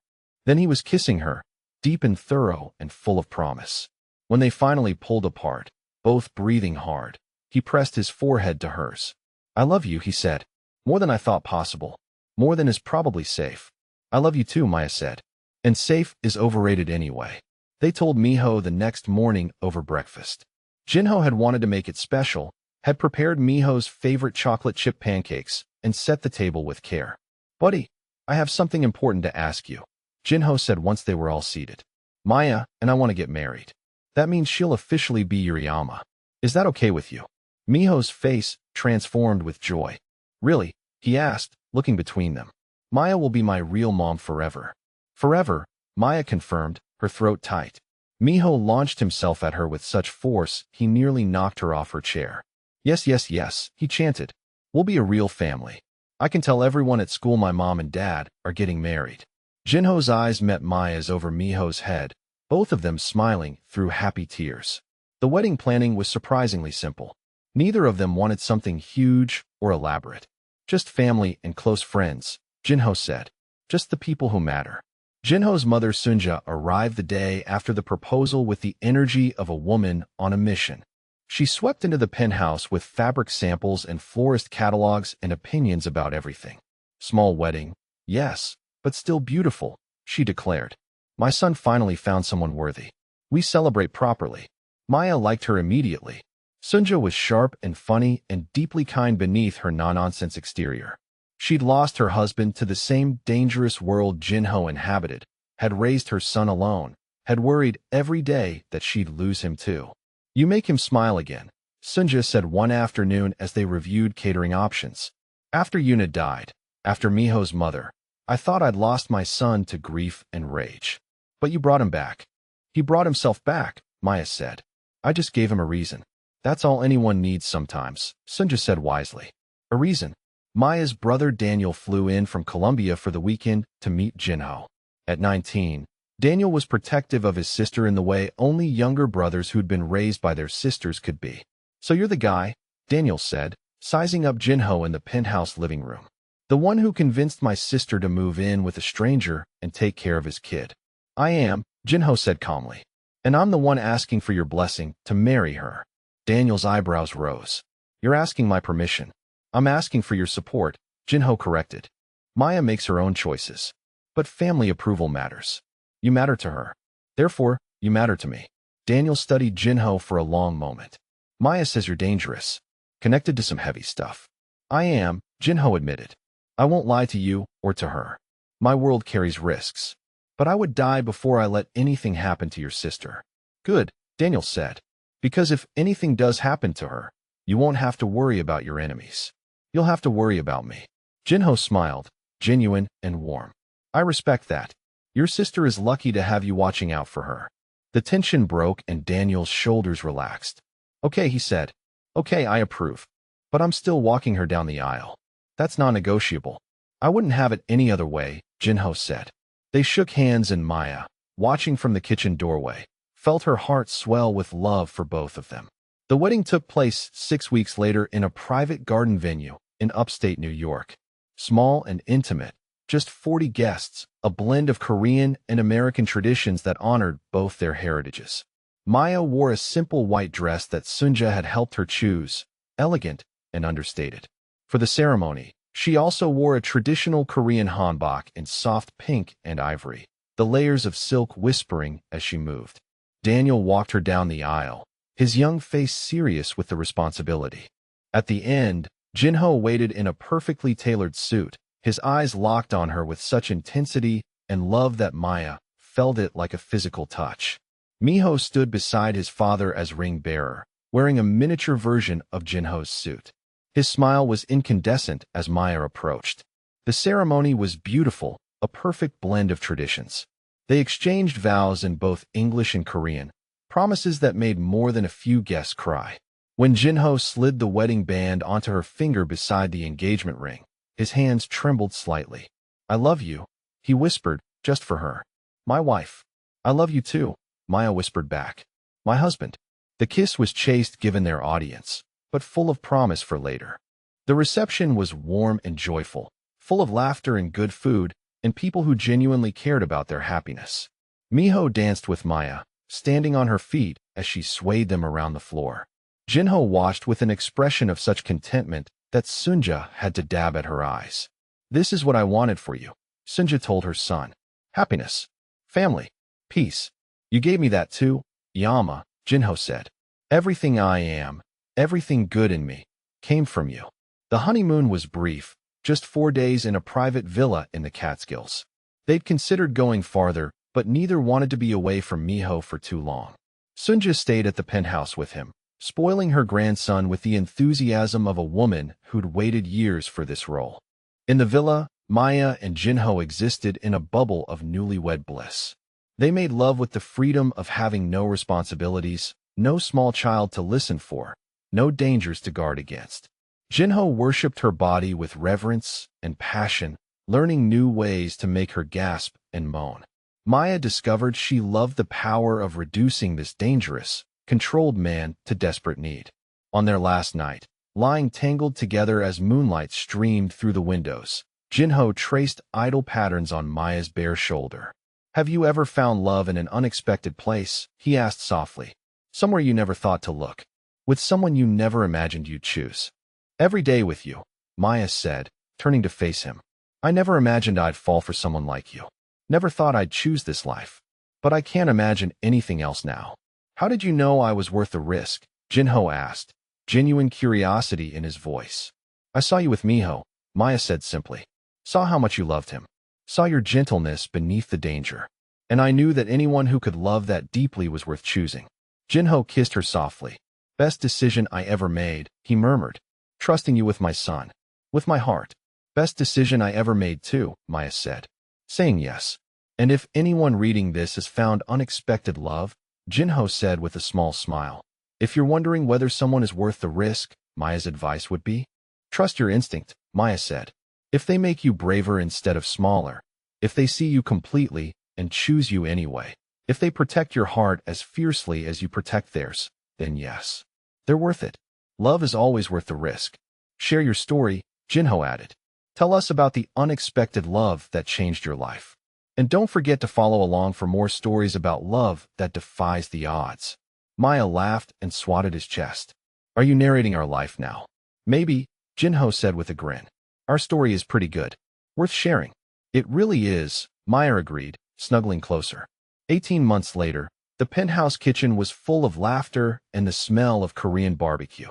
Then he was kissing her, deep and thorough and full of promise. When they finally pulled apart, both breathing hard, he pressed his forehead to hers. I love you, he said. More than I thought possible. More than is probably safe. I love you too, Maya said. And safe is overrated anyway. They told Miho the next morning over breakfast. Jinho had wanted to make it special, had prepared Miho's favorite chocolate chip pancakes, and set the table with care. Buddy, I have something important to ask you, Jinho said once they were all seated. Maya and I want to get married. That means she'll officially be Yuriyama. Is that okay with you? Miho's face transformed with joy. Really? He asked, looking between them. Maya will be my real mom forever. Forever, Maya confirmed, her throat tight. Miho launched himself at her with such force he nearly knocked her off her chair. Yes, yes, yes, he chanted. We'll be a real family. I can tell everyone at school my mom and dad are getting married. Jinho's eyes met Maya's over Miho's head, both of them smiling through happy tears. The wedding planning was surprisingly simple. Neither of them wanted something huge or elaborate. Just family and close friends, Jinho said. Just the people who matter. Jinho's mother Sunja arrived the day after the proposal with the energy of a woman on a mission. She swept into the penthouse with fabric samples and florist catalogs and opinions about everything. Small wedding, yes, but still beautiful, she declared. My son finally found someone worthy. We celebrate properly. Maya liked her immediately. Sunja was sharp and funny and deeply kind beneath her no-nonsense exterior. She'd lost her husband to the same dangerous world Jinho inhabited, had raised her son alone, had worried every day that she'd lose him too. You make him smile again, Sunja said one afternoon as they reviewed catering options. After Yuna died, after Miho's mother, I thought I'd lost my son to grief and rage. But you brought him back. He brought himself back, Maya said. I just gave him a reason. That's all anyone needs sometimes, Sunja said wisely. A reason. Maya's brother Daniel flew in from Colombia for the weekend to meet Jinho. At 19, Daniel was protective of his sister in the way only younger brothers who'd been raised by their sisters could be. So you're the guy, Daniel said, sizing up Jinho in the penthouse living room. The one who convinced my sister to move in with a stranger and take care of his kid. I am, Jinho said calmly. And I'm the one asking for your blessing to marry her. Daniel's eyebrows rose. You're asking my permission. I'm asking for your support, Jinho corrected. Maya makes her own choices. But family approval matters. You matter to her. Therefore, you matter to me. Daniel studied Jinho for a long moment. Maya says you're dangerous. Connected to some heavy stuff. I am, Jinho admitted. I won't lie to you or to her. My world carries risks. But I would die before I let anything happen to your sister. Good, Daniel said. Because if anything does happen to her, you won't have to worry about your enemies. You'll have to worry about me. Jinho smiled, genuine and warm. I respect that. Your sister is lucky to have you watching out for her. The tension broke and Daniel's shoulders relaxed. Okay, he said. Okay, I approve. But I'm still walking her down the aisle. That's non-negotiable. I wouldn't have it any other way, Jinho said. They shook hands and Maya, watching from the kitchen doorway, felt her heart swell with love for both of them. The wedding took place 6 weeks later in a private garden venue in upstate New York. Small and intimate, just 40 guests, a blend of Korean and American traditions that honored both their heritages. Maya wore a simple white dress that Sunja had helped her choose, elegant and understated. For the ceremony, she also wore a traditional Korean hanbok in soft pink and ivory, the layers of silk whispering as she moved. Daniel walked her down the aisle, his young face serious with the responsibility. At the end, Jinho waited in a perfectly tailored suit, his eyes locked on her with such intensity and love that Maya felt it like a physical touch. Miho stood beside his father as ring bearer, wearing a miniature version of Jinho's suit. His smile was incandescent as Maya approached. The ceremony was beautiful, a perfect blend of traditions. They exchanged vows in both English and Korean, promises that made more than a few guests cry. When Jinho slid the wedding band onto her finger beside the engagement ring, his hands trembled slightly. I love you, he whispered, just for her. My wife. I love you too, Maya whispered back. My husband. The kiss was chaste given their audience, but full of promise for later. The reception was warm and joyful, full of laughter and good food, and people who genuinely cared about their happiness. Miho danced with Maya, standing on her feet as she swayed them around the floor. Jinho watched with an expression of such contentment that Sunja had to dab at her eyes. This is what I wanted for you, Sunja told her son. Happiness. Family. Peace. You gave me that too, Yama, Jinho said. Everything I am, everything good in me, came from you. The honeymoon was brief, just 4 days in a private villa in the Catskills. They'd considered going farther, but neither wanted to be away from Miho for too long. Sunja stayed at the penthouse with him, spoiling her grandson with the enthusiasm of a woman who'd waited years for this role. In the villa, Maya and Jinho existed in a bubble of newlywed bliss. They made love with the freedom of having no responsibilities, no small child to listen for, no dangers to guard against. Jinho worshipped her body with reverence and passion, learning new ways to make her gasp and moan. Maya discovered she loved the power of reducing this dangerous, controlled man to desperate need. On their last night, lying tangled together as moonlight streamed through the windows, Jinho traced idle patterns on Maya's bare shoulder. Have you ever found love in an unexpected place? He asked softly. Somewhere you never thought to look. With someone you never imagined you'd choose. Every day with you, Maya said, turning to face him. I never imagined I'd fall for someone like you. Never thought I'd choose this life. But I can't imagine anything else now. How did you know I was worth the risk? Jinho asked, genuine curiosity in his voice. I saw you with Miho, Maya said simply. Saw how much you loved him. Saw your gentleness beneath the danger. And I knew that anyone who could love that deeply was worth choosing. Jinho kissed her softly. Best decision I ever made, he murmured. Trusting you with my son. With my heart. Best decision I ever made too, Maya said. Saying yes. And if anyone reading this has found unexpected love, Jinho said with a small smile. If you're wondering whether someone is worth the risk, Maya's advice would be, trust your instinct, Maya said. If they make you braver instead of smaller, if they see you completely and choose you anyway, if they protect your heart as fiercely as you protect theirs, then yes, they're worth it. Love is always worth the risk. Share your story, Jinho added. Tell us about the unexpected love that changed your life. And don't forget to follow along for more stories about love that defies the odds. Maya laughed and swatted his chest. Are you narrating our life now? Maybe, Jinho said with a grin. Our story is pretty good. Worth sharing. It really is, Maya agreed, snuggling closer. 18 months later, the penthouse kitchen was full of laughter and the smell of Korean barbecue.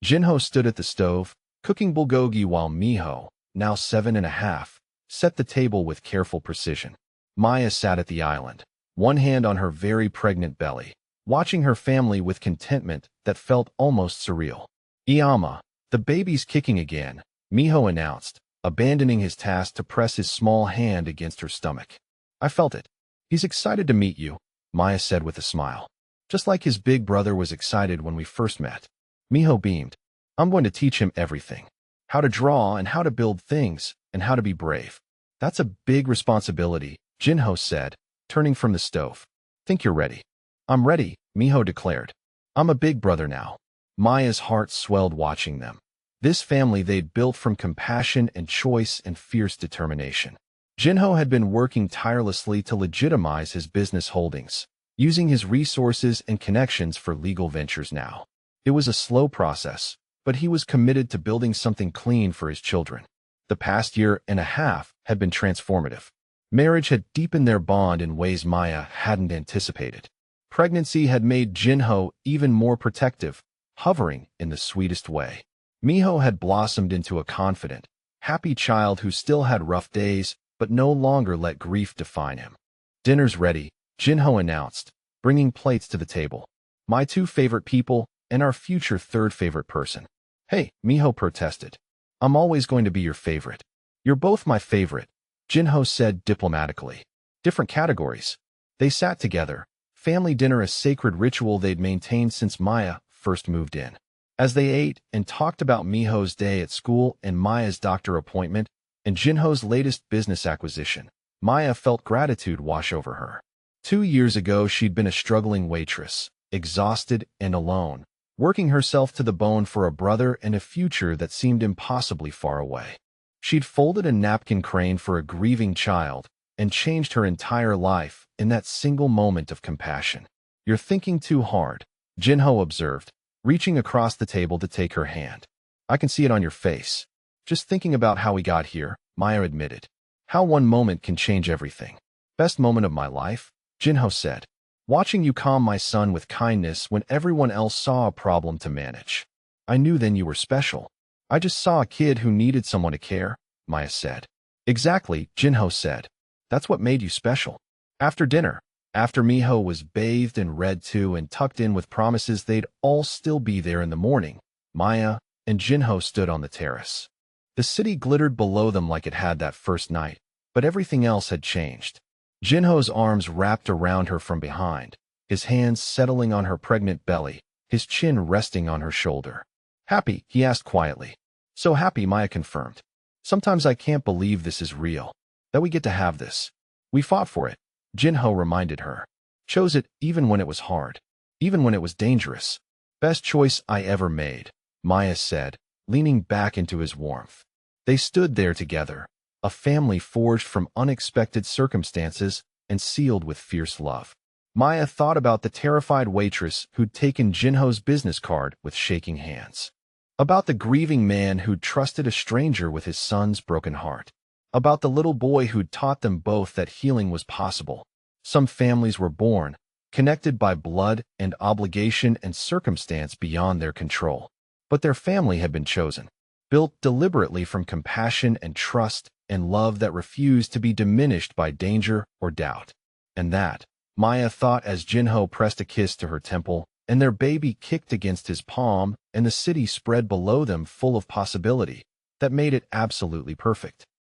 Jinho stood at the stove, cooking bulgogi while Miho, now 7.5, set the table with careful precision. Maya sat at the island, one hand on her very pregnant belly, watching her family with contentment that felt almost surreal. Iyama, the baby's kicking again, Miho announced, abandoning his task to press his small hand against her stomach. I felt it. He's excited to meet you, Maya said with a smile. Just like his big brother was excited when we first met. Miho beamed. I'm going to teach him everything. How to draw and how to build things and how to be brave. That's a big responsibility, Jinho said, turning from the stove. Think you're ready. I'm ready, Miho declared. I'm a big brother now. Maya's heart swelled watching them. This family they'd built from compassion and choice and fierce determination. Jinho had been working tirelessly to legitimize his business holdings, using his resources and connections for legal ventures now. It was a slow process, but he was committed to building something clean for his children. The past 1.5 years had been transformative. Marriage had deepened their bond in ways Maya hadn't anticipated. Pregnancy had made Jinho even more protective, hovering in the sweetest way. Miho had blossomed into a confident, happy child who still had rough days, but no longer let grief define him. Dinner's ready, Jinho announced, bringing plates to the table. My 2 favorite people and our future 3rd favorite person. Hey, Miho protested. I'm always going to be your favorite. You're both my favorite, Jinho said diplomatically. Different categories. They sat together, family dinner a sacred ritual they'd maintained since Maya first moved in. As they ate and talked about Miho's day at school and Maya's doctor appointment and Jinho's latest business acquisition, Maya felt gratitude wash over her. 2 years ago, she'd been a struggling waitress, exhausted and alone, working herself to the bone for a brother and a future that seemed impossibly far away. She'd folded a napkin crane for a grieving child and changed her entire life in that single moment of compassion. "You're thinking too hard," Jinho observed, reaching across the table to take her hand. "I can see it on your face." "Just thinking about how we got here," Maya admitted. "How one moment can change everything." "Best moment of my life," Jinho said. "Watching you calm my son with kindness when everyone else saw a problem to manage. I knew then you were special." "I just saw a kid who needed someone to care," Maya said. "Exactly," Jinho said. "That's what made you special." After dinner, after Miho was bathed and read to and tucked in with promises they'd all still be there in the morning, Maya and Jinho stood on the terrace. The city glittered below them like it had that first night, but everything else had changed. Jinho's arms wrapped around her from behind, his hands settling on her pregnant belly, his chin resting on her shoulder. "Happy?" he asked quietly. "So happy," Maya confirmed. "Sometimes I can't believe this is real, that we get to have this. We fought for it," Jinho reminded her. "Chose it even when it was hard, even when it was dangerous. Best choice I ever made," Maya said, leaning back into his warmth. They stood there together, a family forged from unexpected circumstances and sealed with fierce love. Maya thought about the terrified waitress who'd taken Jinho's business card with shaking hands. About the grieving man who'd trusted a stranger with his son's broken heart. About the little boy who'd taught them both that healing was possible. Some families were born, connected by blood and obligation and circumstance beyond their control. But their family had been chosen, built deliberately from compassion and trust and love that refused to be diminished by danger or doubt. And that, Maya thought as Jinho pressed a kiss to her temple, and their baby kicked against his palm, and the city spread below them full of possibility, that made it absolutely perfect.